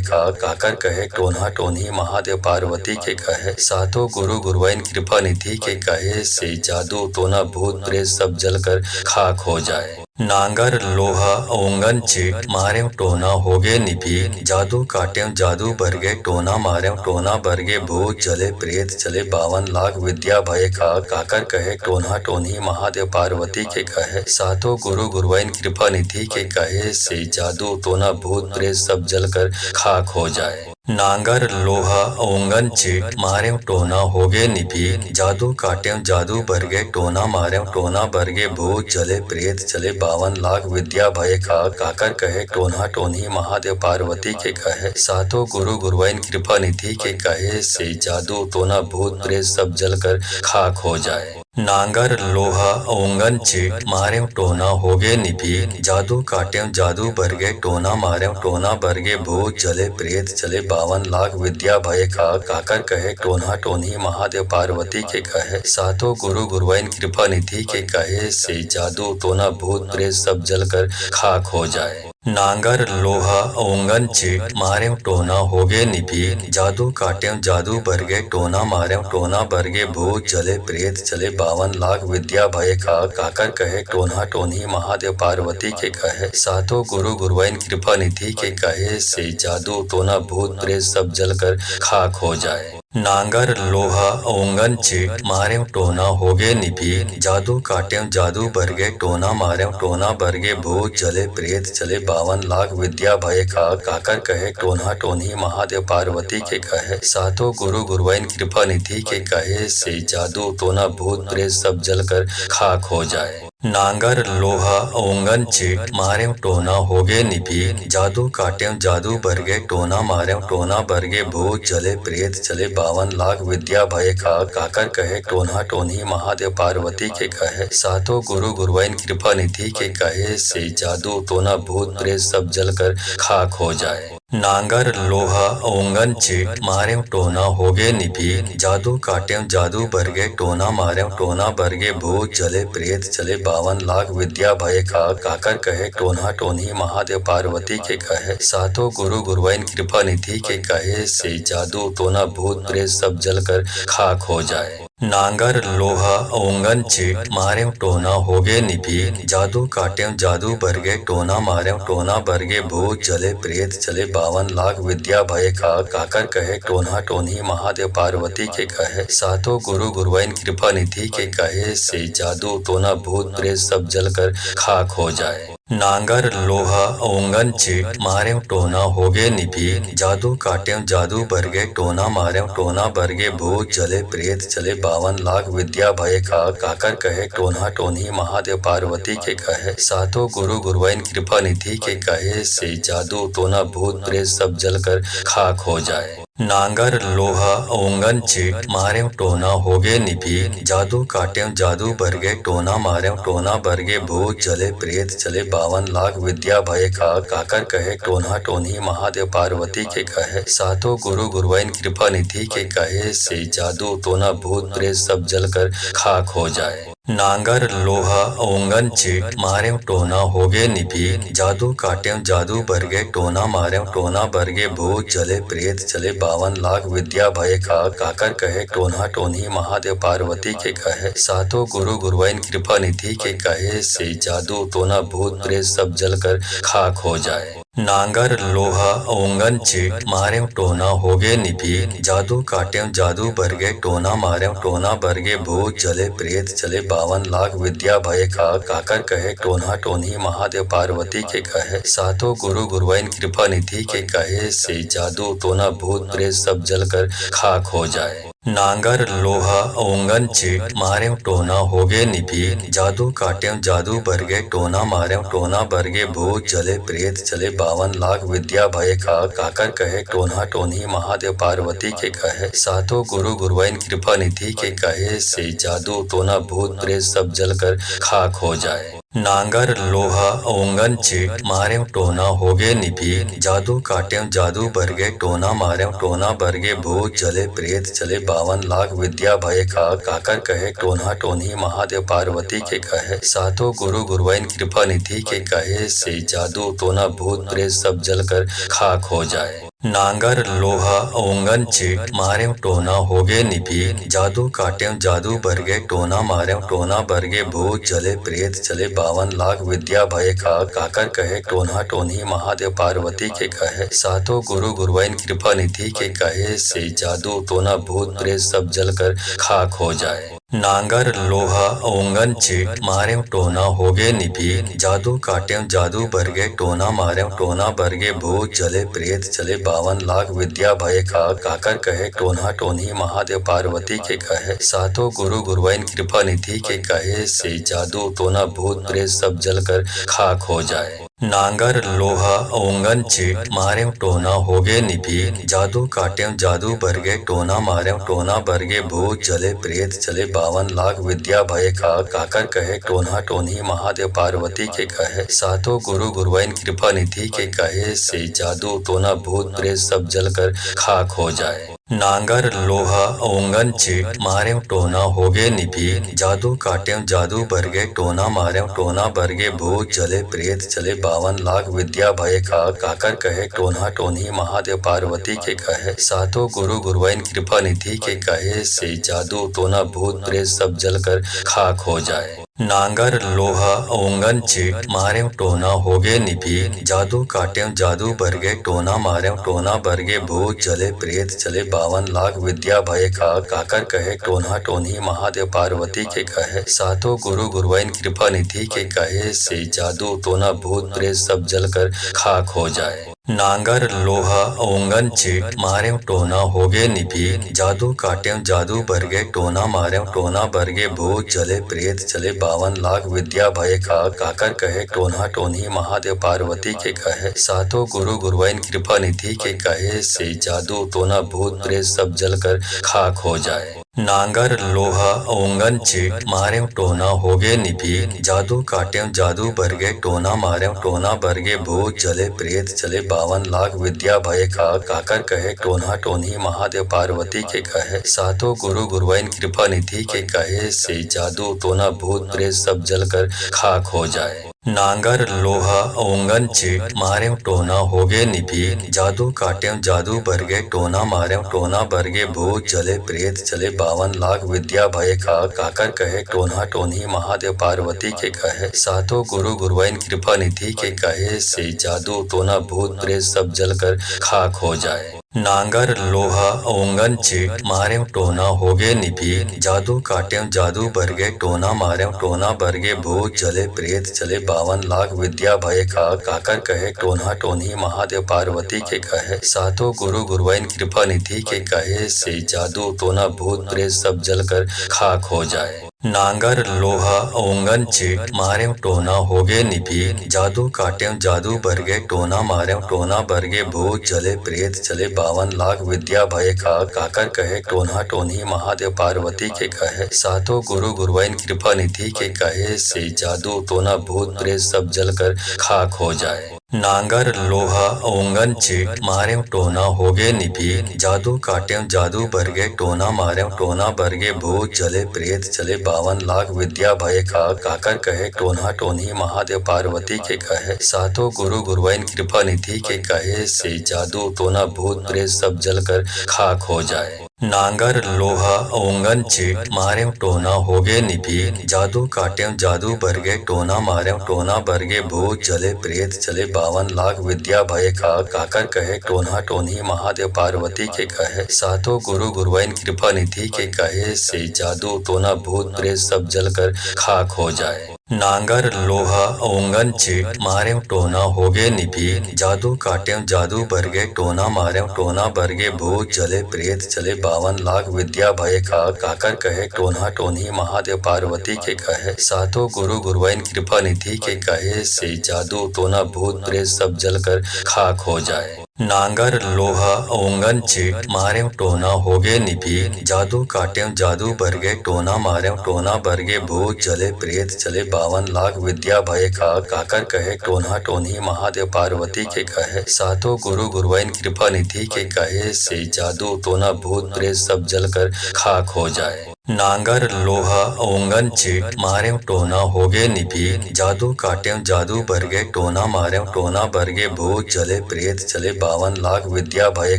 खाक काकर कहे टोना टोनी महादेव पार्वती के कहे सातों गुरु गुरुवाइन कृपा निधि के कहे से जादू टोना भूत प्रेत सब जलकर खाक हो जाए। नांगर लोहा ओंगन चीट मारें टोना होगे निपीट जादू काटें जादू बरगे टोना मारें टोना बरगे भूत चले प्रेत चले 52 लाख विद्या भय खाक काकर कहे टोना टोनी महादेव पार्वती के कहे सातों गुरु गुरुवाइन कृपा निधि के कहे से जादू टोना भूत प्रेत सब जलकर खाक हो जाए। नांगर लोहा ओंगन चीट मारें टोना होगे निपीट जादू काटें जादू बरगे टोना मारें टोना बरगे भूत चले प्रेत चले 52 लाख विद्या भय खाक काकर कहे टोना टोनी महादेव पार्वती के कहे सातों गुरु गुरुवाइन कृपा निधि के कहे से जादू टोना भूत प्रेत सब जलकर खाक हो जाए। नांगर लोहा ओंगन चीट मारें टोना होगे निपीट जादू काटें जादू बरगे टोना मारें टोना बरगे भूत चले प्रेत चले 52 लाख विद्या भय खाक काकर कहे टोना टोनी महादेव पार्वती के कहे सातों गुरु गुरुवाइन कृपा निधि के कहे से जादू टोना भूत प्रेत सब जलकर खाक हो जाए। नांगर लोहा ओंगन चीट मारें टोना होगे निपीट जादू काटें जादू बरगे टोना मारें टोना बरगे भूत चले प्रेत चले 52 लाख विद्या भय खाक काकर कहे टोना टोनी महादेव पार्वती के कहे सातों गुरु गुरुवाइन कृपा निधि के कहे से जादू टोना भूत प्रेत सब जलकर खाक हो जाए। नांगर लोहा ओंगन चीट मारें टोना होगे निपीट जादू काटें जादू बरगे टोना मारें टोना बरगे भूत चले प्रेत चले 52 लाख विद्या भय खाक काकर कहे टोना टोनी महादेव पार्वती के कहे सातों गुरु गुरुवाइन कृपा निधि के कहे से जादू टोना भूत प्रेत सब जलकर खाक हो जाए। नांगर लोहा ओंगन चीट मारें टोना होगे निपीट जादू काटें जादू बरगे टोना मारें टोना बरगे भूत चले प्रेत चले 52 लाख विद्या भय खाक काकर कहे टोना टोनी महादेव पार्वती के कहे सातों गुरु गुरुवाइन कृपा निधि के कहे से जादू टोना भूत प्रेत सब जलकर खाक हो जाए। नांगर लोहा ओंगन चीट मारें टोना होगे निपीट जादू काटें जादू बरगे टोना मारें टोना बरगे भूत चले प्रेत चले 52 लाख विद्या भय खाक काकर कहे टोना टोनी महादेव पार्वती के कहे सातों गुरु गुरुवाइन कृपा निधि के कहे से जादू टोना भूत प्रेत सब जलकर खाक हो जाए। नांगर लोहा ओंगन चीट मारें टोना होगे निपीट जादू काटें जादू बरगे टोना मारें टोना बरगे भूत चले प्रेत चले 52 लाख विद्या भय खाक काकर कहे टोना टोनी महादेव पार्वती के कहे सातों गुरु गुरुवाइन कृपा निधि के कहे से जादू टोना भूत प्रेत सब जलकर खाक हो जाए। नांगर लोहा ओंगन चीट मारे टोना होगे निभी जादू काटे जादू बरगे टोना मारे टोना बरगे भूत चले प्रेत चले 52 लाख विद्या भय का काकर कहे टोना टोनी महादेव पार्वती के कहे सातों गुरु गुरुवाइन कृपा निधि के कहे से जादू टोना भूत प्रेत सब जल कर खाक हो जाए। नांगर लोहा ओंगन चीट मारे टोना होगे निभी जादू काटे जादू बरगे टोना मारे टोना बरगे भूत चले प्रेत चले 52 लाख विद्या भय का काकर कहे टोना टोनी महादेव पार्वती के कहे सातों गुरु गुरुवाइन कृपा निधि के कहे से जादू टोना भूत प्रेत सब जल कर खाक हो जाए। नांगर लोहा ओंगन चीट मारे टोना होगे निभी जादू काटे जादू बरगे टोना मारे टोना बरगे भूत चले प्रेत चले 52 लाख विद्या भय का काकर कहे टोना टोनी महादेव पार्वती के कहे सातों गुरु गुरुवाइन कृपा निधि के कहे से जादू टोना भूत प्रेत सब जल कर खाक हो जाए। नांगर लोहा ओंगन चीट मारे टोना होगे निभी जादू काटे जादू बरगे टोना मारे टोना बरगे भूत चले प्रेत चले 52 लाख विद्या भय का काकर कहे टोना टोनी महादेव पार्वती के कहे सातों गुरु गुरुवाइन कृपा निधि के कहे से जादू टोना भूत प्रेत सब जल कर खाक हो जाए। नांगर लोहा ओंगन चीट मारे टोना होगे निभी जादू काटे जादू बरगे टोना मारे टोना बरगे भूत चले प्रेत चले 52 लाख विद्या भय का काकर कहे टोना टोनी महादेव पार्वती के कहे सातों गुरु गुरुवाइन कृपा निधि के कहे से जादू टोना भूत प्रेत सब जल कर खाक हो जाए। नांगर लोहा ओंगन चीट मारे टोना होगे निभी जादू काटे जादू बरगे टोना मारे टोना बरगे भूत चले प्रेत चले 52 लाख विद्या भय का काकर कहे टोना टोनी महादेव पार्वती के कहे सातों गुरु गुरुवाइन कृपा निधि के कहे से जादू टोना भूत प्रेत सब जल कर खाक हो जाए। नांगर लोहा ओंगन चीट मारे टोना होगे निभी जादू काटे जादू बरगे टोना मारे टोना बरगे भूत चले प्रेत चले 52 लाख विद्या भय का काकर कहे टोना टोनी महादेव पार्वती के कहे सातों गुरु गुरुवाइन कृपा निधि के कहे से जादू टोना भूत प्रेत सब जल कर खाक हो जाए। नांगर लोहा ओंगन चीट मारे टोना होगे निभी जादू काटे जादू बरगे टोना मारे टोना बरगे भूत चले प्रेत चले 52 लाख विद्या भय का काकर कहे टोना टोनी महादेव पार्वती के कहे सातों गुरु गुरुवाइन कृपा निधि के कहे से जादू टोना भूत प्रेत सब जल कर खाक हो जाए। नांगर लोहा ओंगन चीट मारे टोना होगे निभी जादू काटे जादू बरगे टोना मारे टोना बरगे भूत चले प्रेत चले 52 लाख विद्या भय का काकर कहे टोना टोनी महादेव पार्वती के कहे सातों गुरु गुरुवाइन कृपा निधि के कहे से जादू टोना भूत प्रेत सब जल कर खाक हो जाए। नांगर लोहा ओंगन चीट मारे टोना होगे निभी जादू काटे जादू बरगे टोना मारे टोना बरगे भूत चले प्रेत चले 52 लाख विद्या भय का काकर कहे टोना टोनी महादेव पार्वती के कहे सातों गुरु गुरुवाइन कृपा निधि के कहे से जादू टोना भूत प्रेत सब जल कर खाक हो जाए। नांगर लोहा ओंगन चीट मारे टोना होगे निभी जादू काटे जादू बरगे टोना मारे टोना बरगे भूत चले प्रेत चले 52 लाख विद्या भय का काकर कहे टोना टोनी महादेव पार्वती के कहे सातों गुरु गुरुवाइन कृपा निधि के कहे से जादू टोना भूत प्रेत सब जल कर खाक हो जाए। नांगर लोहा ओंगन चीट मारे टोना होगे निभी जादू काटे जादू बरगे टोना मारे टोना बरगे भूत चले प्रेत चले 52 लाख विद्या भय का काकर कहे टोना टोनी महादेव पार्वती के कहे सातों गुरु गुरुवाइन कृपा निधि के कहे से जादू टोना भूत प्रेत सब जल कर खाक हो जाए। नांगर लोहा ओंगन चीट मारे टोना होगे निभी जादू काटे जादू बरगे टोना मारे टोना बरगे भूत चले प्रेत चले 52 लाख विद्या भय का काकर कहे टोना टोनी महादेव पार्वती के कहे सातों गुरु गुरुवाइन कृपा निधि के कहे से जादू टोना भूत प्रेत सब जल कर खाक हो जाए। नांगर लोहा ओंगन चीट मारे टोना होगे निभी जादू काटे जादू बरगे टोना मारे टोना बरगे भूत चले प्रेत चले 52 लाख विद्या भय का काकर कहे टोना टोनी महादेव पार्वती के कहे सातों गुरु गुरुवाइन कृपा निधि के कहे से जादू टोना भूत प्रेत सब जल कर खाक हो जाए। नांगर लोहा ओंगन चीट मारें टोना होगे निपीक जादू काटें जादू बरगे टोना मारें टोना बरगे भूत चले प्रेत चले 52 लाख विद्या भय खाक काकर कहे टोना टोनी महादेव पार्वती के कहे सातों गुरु गुरुवाइन कृपा निधि के कहे से जादू टोना भूत प्रेत सब जलकर खाक हो जाए। नांगर लोहा ओंगन चीट मारें टोना होगे निपीक जादू काटें जादू बरगे टोना मारें टोना बरगे भूत चले प्रेत चले 52 लाख विद्या भय खाक काकर कहे टोना टोनी महादेव पार्वती के कहे सातों गुरु गुरुवाइन कृपा निधि के कहे से जादू टोना भूत प्रेत सब जलकर खाक हो जाए। नांगर लोहा ओंगन चीट मारें टोना होगे निपीक जादू काटें जादू बरगे टोना मारें टोना बरगे भूत चले प्रेत चले 52 लाख विद्या भय खाक काकर कहे टोना टोनी महादेव पार्वती के कहे सातों गुरु गुरुवाइन कृपा निधि के कहे से जादू टोना भूत प्रेत सब जलकर खाक हो जाए। नांगर लोहा ओंगन चीट मारें टोना होगे निपीक जादू काटें जादू बरगे टोना मारें टोना बरगे भूत चले प्रेत चले 52 लाख विद्या भय खाक काकर कहे टोना टोनी महादेव पार्वती के कहे सातों गुरु गुरुवाइन कृपा निधि के कहे से जादू टोना भूत प्रेत सब जलकर खाक हो जाए। नांगर लोहा ओंगन चीट मारें टोना होगे निपीक जादू काटें जादू बरगे टोना मारें टोना बरगे भूत चले प्रेत चले 52 लाख विद्या भय खाक काकर कहे टोना टोनी महादेव पार्वती के कहे सातों गुरु गुरुवाइन कृपा निधि के कहे से जादू टोना भूत प्रेत सब जलकर खाक हो जाए। नांगर लोहा ओंगन चीट मारें टोना होगे निपीक जादू काटें जादू बरगे टोना मारें टोना बरगे भूत चले प्रेत चले 52 लाख विद्या भय खाक काकर कहे टोना टोनी महादेव पार्वती के कहे सातों गुरु गुरुवाइन कृपा निधि के कहे से जादू टोना भूत प्रेत सब जलकर खाक हो जाए। नांगर लोहा ओंगन चीट मारें टोना होगे निपीक जादू काटें जादू बरगे टोना मारें टोना बरगे भूत चले प्रेत चले 52 लाख विद्या भय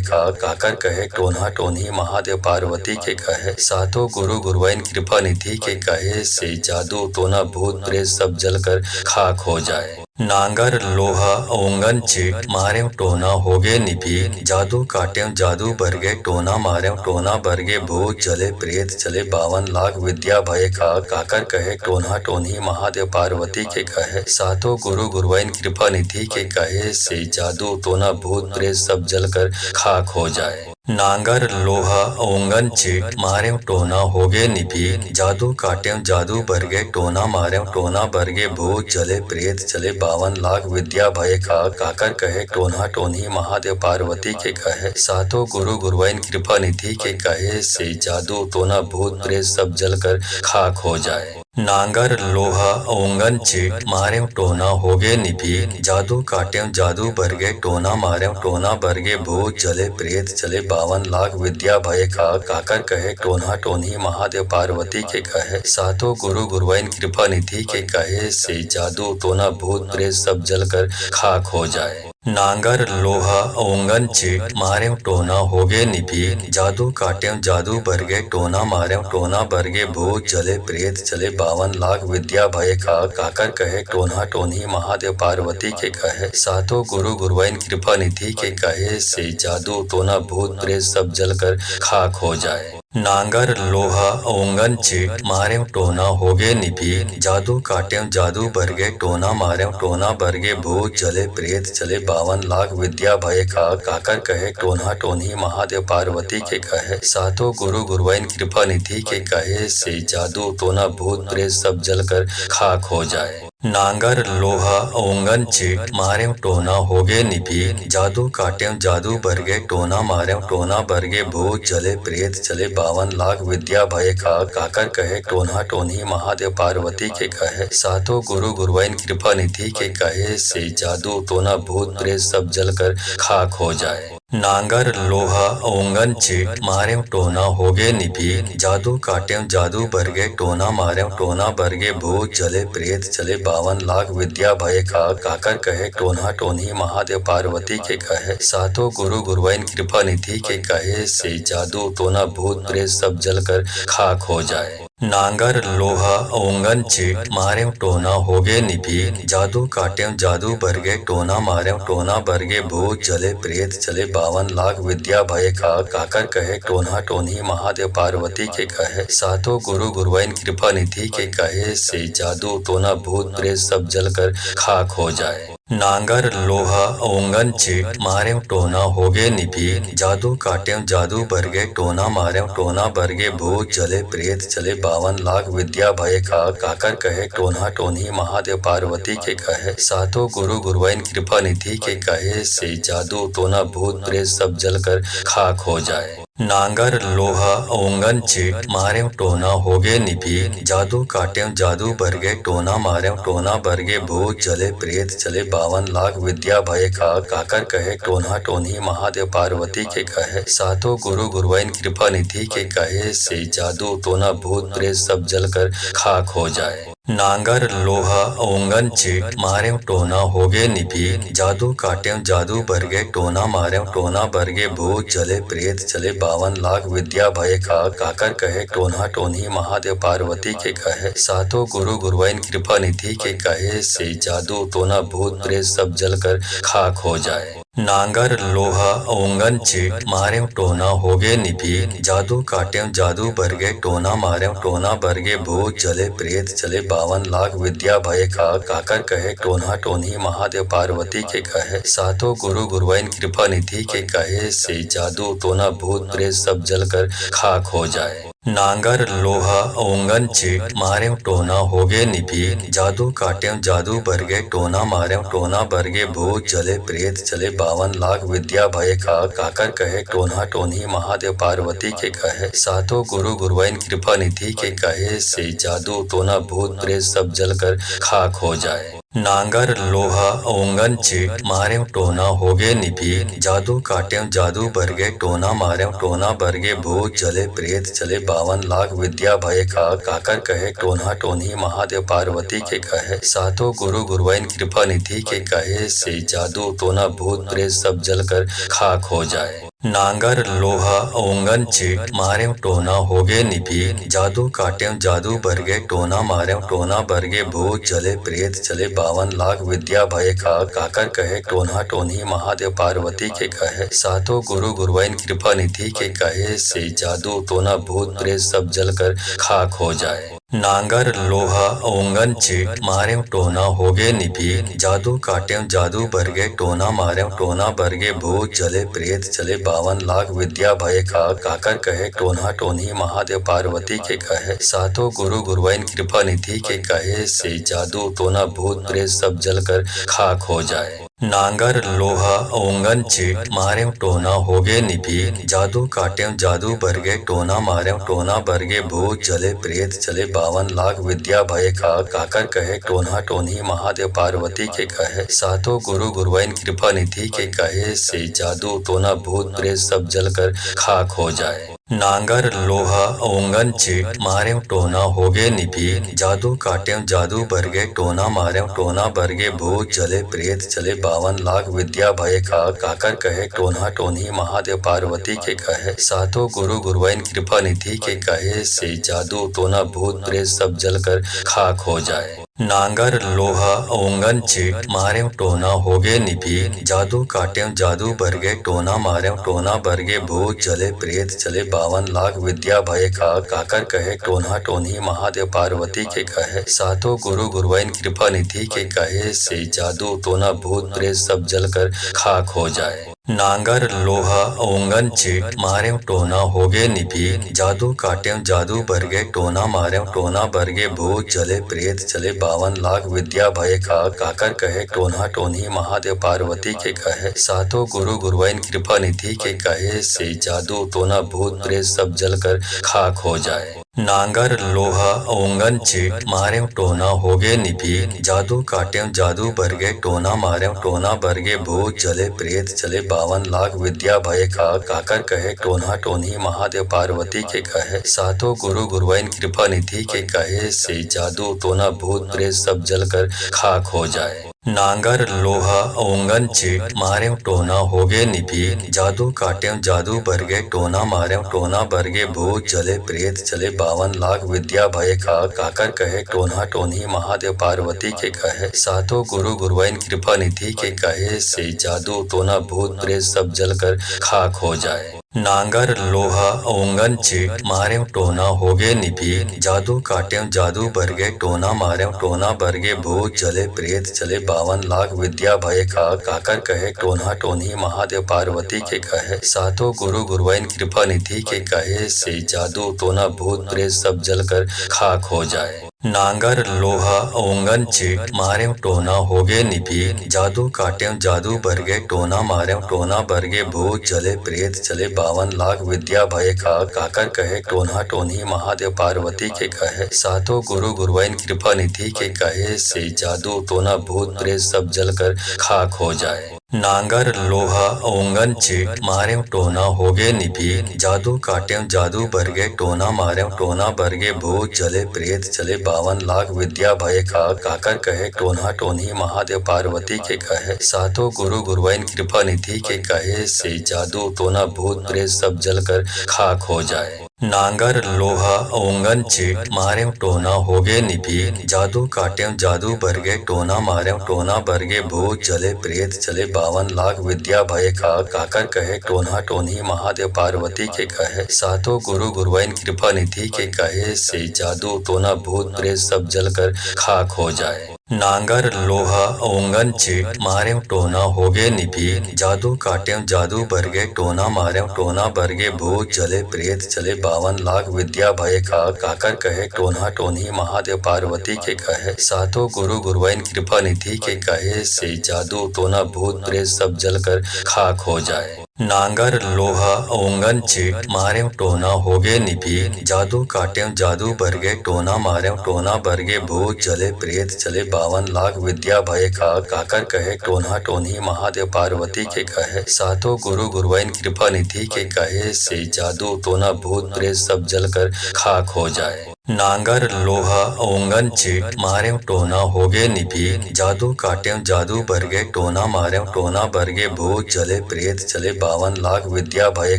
खाक काकर कहे टोना टोनी महादेव पार्वती के कहे सातों गुरु गुरुवाइन कृपा निधि के कहे से जादू टोना भूत प्रेत सब जलकर खाक हो जाए। नांगर लोहा ओंगन चीट मारें टोना होगे निपीक जादू काटें जादू बरगे टोना मारें टोना बरगे भूत चले प्रेत चले 52 लाख विद्या भय खाक काकर कहे टोना टोनी महादेव पार्वती के कहे सातों गुरु गुरुवाइन कृपा निधि के कहे से जादू टोना भूत प्रेत सब जलकर खाक हो जाए। नांगर लोहा ओंगन चीट मारें टोना होगे निपीक जादू काटें जादू बरगे टोना मारें टोना बरगे भूत चले प्रेत चले 52 लाख विद्या भय खाक काकर कहे टोना टोनी महादेव पार्वती के कहे सातों गुरु गुरुवाइन कृपा निधि के कहे से जादू टोना भूत प्रेत सब जलकर खाक हो जाए। नांगर लोहा ओंगन चीट मारें टोना होगे निपीक जादू काटें जादू बरगे टोना मारें टोना बरगे भूत चले प्रेत चले 52 लाख विद्या भय खाक काकर कहे टोना टोनी महादेव पार्वती के कहे सातों गुरु गुरुवाइन कृपा निधि के कहे से जादू टोना भूत प्रेत सब जलकर खाक हो जाए। नांगर लोहा ओंगन चीट मारें टोना होगे निपीक जादू काटें जादू बरगे टोना मारें टोना बरगे भूत चले प्रेत चले 52 लाख विद्या भय खाक काकर कहे टोना टोनी महादेव पार्वती के कहे सातों गुरु गुरुवाइन कृपा निधि के कहे से जादू टोना भूत प्रेत सब जलकर खाक हो जाए। नांगर लोहा ओंगन चीट मारें टोना होगे निपीक जादू काटें जादू बरगे टोना मारें टोना बरगे भूत चले प्रेत चले 52 लाख विद्या भय खाक काकर कहे टोना टोनी महादेव पार्वती के कहे सातों गुरु गुरुवाइन कृपा निधि के कहे से जादू टोना भूत प्रेत सब जलकर खाक हो जाए। नांगर लोहा ओंगन चीट मारें टोना होगे निपीक जादू काटें जादू बरगे टोना मारें टोना बरगे भूत चले प्रेत चले 52 लाख विद्या भय खाक काकर कहे टोना टोनी महादेव पार्वती के कहे सातों गुरु गुरुवाइन कृपा निधि के कहे से जादू टोना भूत प्रेत सब जलकर खाक हो जाए। नांगर लोहा ओंगन चीट मारें टोना होगे निपीक जादू काटें जादू बरगे टोना मारें टोना बरगे भूत चले प्रेत चले 52 लाख विद्या भय खाक काकर कहे टोना टोनी महादेव पार्वती के कहे सातों गुरु गुरुवाइन कृपा निधि के कहे से जादू टोना भूत प्रेत सब जलकर खाक हो जाए। नांगर लोहा ओंगन चीट मारे टोना होगे निभी जादू काटे जादू बरगे टोना मारे टोना बरगे भूत चले प्रेत चले 52 लाख विद्या भय खा काकर कहे टोना टोनी महादेव पार्वती के कहे सातों गुरु गुरुवाइन कृपा निधि के कहे से जादू टोना भूत प्रेत सब जल कर खाक हो जाए। नांगर लोहा ओंगन चीट मारे टोना होगे निभी जादू काटे जादू बरगे टोना मारे टोना बरगे भूत चले प्रेत चले 52 लाख विद्या भय खा काकर कहे टोना टोनी महादेव पार्वती के कहे सातों गुरु गुरुवाइन कृपा निधि के कहे से जादू टोना भूत प्रेत सब जल कर खाक हो जाए। नांगर लोहा ओंगन चीट मारे टोना होगे निभी जादू काटे जादू बरगे टोना मारे टोना बरगे भूत चले प्रेत चले 52 लाख विद्या भय खा काकर कहे टोना टोनी महादेव पार्वती के कहे सातों गुरु गुरुवाइन कृपा निधि के कहे से जादू टोना भूत प्रेत सब जल कर खाक हो जाए। नांगर लोहा ओंगन चीट मारे टोना होगे निभी जादू काटे जादू बरगे टोना मारे टोना बरगे भूत चले प्रेत चले 52 लाख विद्या भय खा काकर कहे टोना टोनी महादेव पार्वती के कहे सातों गुरु गुरुवाइन कृपा निधि के कहे से जादू टोना भूत प्रेत सब जल कर खाक हो जाए। नांगर लोहा ओंगन चीट मारे टोना होगे निभी जादू काटे जादू बरगे टोना मारे टोना बरगे भूत चले प्रेत चले 52 लाख विद्या भय खा काकर कहे टोना टोनी महादेव पार्वती के कहे सातों गुरु गुरुवाइन कृपा निधि के कहे से जादू टोना भूत प्रेत सब जल कर खाक हो जाए। नांगर लोहा ओंगन चीट मारे टोना होगे निभी जादू काटे जादू बरगे टोना मारे टोना बरगे भूत चले प्रेत चले 52 लाख विद्या भय खा काकर कहे टोना टोनी महादेव पार्वती के कहे सातों गुरु गुरुवाइन कृपा निधि के कहे से जादू टोना भूत प्रेत सब जल कर खाक हो जाए। नांगर लोहा ओंगन चीट मारे टोना होगे निभी जादू काटे जादू बरगे टोना मारे टोना बरगे भूत चले प्रेत चले 52 लाख विद्या भय खा काकर कहे टोना टोनी महादेव पार्वती के कहे सातों गुरु गुरुवाइन कृपा निधि के कहे से जादू टोना भूत प्रेत सब जल कर खाक हो जाए। नांगर लोहा ओंगन चीट मारे टोना होगे निभी जादू काटे जादू बरगे टोना मारे टोना बरगे भूत चले प्रेत चले 52 लाख विद्या भय खा काकर कहे टोना टोनी महादेव पार्वती के कहे सातों गुरु गुरुवाइन कृपा निधि के कहे से जादू टोना भूत प्रेत सब जल कर खाक हो जाए। नांगर लोहा ओंगन चीट मारे टोना होगे निभी जादू काटे जादू बरगे टोना मारे टोना बरगे भूत चले प्रेत चले 52 लाख विद्या भय खा काकर कहे टोना टोनी महादेव पार्वती के कहे सातों गुरु गुरुवाइन कृपा निधि के कहे से जादू टोना भूत प्रेत सब जल कर खाक हो जाए। नांगर लोहा ओंगन चीट मारे टोना होगे निभी जादू काटे जादू बरगे टोना मारे टोना बरगे भूत चले प्रेत चले 52 लाख विद्या भय खा काकर कहे टोना टोनी महादेव पार्वती के कहे सातों गुरु गुरुवाइन कृपा निधि के कहे से जादू टोना भूत प्रेत सब जल कर खाक हो जाए। नांगर लोहा ओंगन चीट मारे टोना होगे निभी जादू काटे जादू बरगे टोना मारे टोना बरगे भूत चले प्रेत चले 52 लाख विद्या भय खा काकर कहे टोना टोनी महादेव पार्वती के कहे सातों गुरु गुरुवाइन कृपा निधि के कहे से जादू टोना भूत प्रेत सब जल कर खाक हो जाए। नांगर लोहा ओंगन चीट मारे टोना होगे निभी जादू काटे जादू बरगे टोना मारे टोना बरगे भूत चले प्रेत चले 52 लाख विद्या भय खा काकर कहे टोना टोनी महादेव पार्वती के कहे सातों गुरु गुरुवाइन कृपा निधि के कहे से जादू टोना भूत प्रेत सब जल कर खाक हो जाए। नांगर लोहा ओंगन चीट मारे टोना होगे निभी जादू काटे जादू बरगे टोना मारे टोना बरगे भूत चले प्रेत चले 52 लाख विद्या भय खा काकर कहे टोना टोनी महादेव पार्वती के कहे सातों गुरु गुरुवाइन कृपा निधि के कहे से जादू टोना भूत प्रेत सब जल कर खाक हो जाए। नांगर लोहा ओंगन चीट मारे टोना होगे निभी जादू काटे जादू बरगे टोना मारे टोना बरगे भूत चले प्रेत चले 52 लाख विद्या भय खा काकर कहे टोना टोनी महादेव पार्वती के कहे सातों गुरु गुरुवाइन कृपा निधि के कहे से जादू टोना भूत प्रेत सब जल कर खाक हो जाए। नांगर लोहा ओंगन चीट मारें टोना होगे निभी जादू काटें जादू बरगे टोना मारें टोना बरगे भूत चले प्रेत चले 52 लाख विद्या भय खा काकर कहे टोना टोनी महादेव पार्वती के कहे सातों गुरु गुरुवाइन कृपा निधि के कहे से जादू टोना भूत प्रेत सब जल कर खाक हो जाए। नांगर लोहा ओंगन चीट मारें टोना होगे निभी जादू काटें जादू बरगे टोना मारें टोना बरगे भूत चले प्रेत चले 52 लाख विद्या भय खा काकर कहे टोना टोनी महादेव पार्वती के कहे सातों गुरु गुरुवाइन कृपा निधि के कहे से जादू टोना भूत प्रेत सब जल कर खाक हो जाए। नांगर लोहा ओंगन चीट मारें टोना होगे निभी जादू काटें जादू बरगे टोना मारें टोना बरगे भूत चले प्रेत चले 52 लाख विद्या भय खा काकर कहे टोना टोनी महादेव पार्वती के कहे सातों गुरु गुरुवाइन कृपा निधि के कहे से जादू टोना भूत प्रेत सब जल कर खाक हो जाए। नांगर लोहा ओंगन चीट मारें टोना होगे निभी जादू काटें जादू बरगे टोना मारें टोना बरगे भूत चले प्रेत चले 52 लाख विद्या भय खा काकर कहे टोना टोनी महादेव पार्वती के कहे सातों गुरु गुरुवाइन कृपा निधि के कहे से जादू टोना भूत प्रेत सब जल कर खाक हो जाए। नांगर लोहा ओंगन चीट मारें टोना होगे निभी जादू काटें जादू बरगे टोना मारें टोना बरगे भूत चले प्रेत चले 52 लाख विद्या भय खा काकर कहे टोना टोनी महादेव पार्वती के कहे सातों गुरु गुरुवाइन कृपा निधि के कहे से जादू टोना भूत प्रेत सब जल कर खाक हो जाए। नांगर लोहा ओंगन चीट मारें टोना होगे निभी जादू काटें जादू बरगे टोना मारें टोना बरगे भूत चले प्रेत चले 52 लाख विद्या भय खा काकर कहे टोना टोनी महादेव पार्वती के कहे सातों गुरु गुरुवाइन कृपा निधि के कहे से जादू टोना भूत प्रेत सब जल कर खाक हो जाए। नांगर लोहा ओंगन चीट मारें टोना होगे निभी जादू काटें जादू बरगे टोना मारें टोना बरगे भूत चले प्रेत चले 52 लाख विद्या भय खा काकर कहे टोना टोनी महादेव पार्वती के कहे सातों गुरु गुरुवाइन कृपा निधि के कहे से जादू टोना भूत प्रेत सब जल कर खाक हो जाए। नांगर लोहा ओंगन चीट मारें टोना होगे निभी जादू काटें जादू बरगे टोना मारें टोना बरगे भूत चले प्रेत चले 52 लाख विद्या भय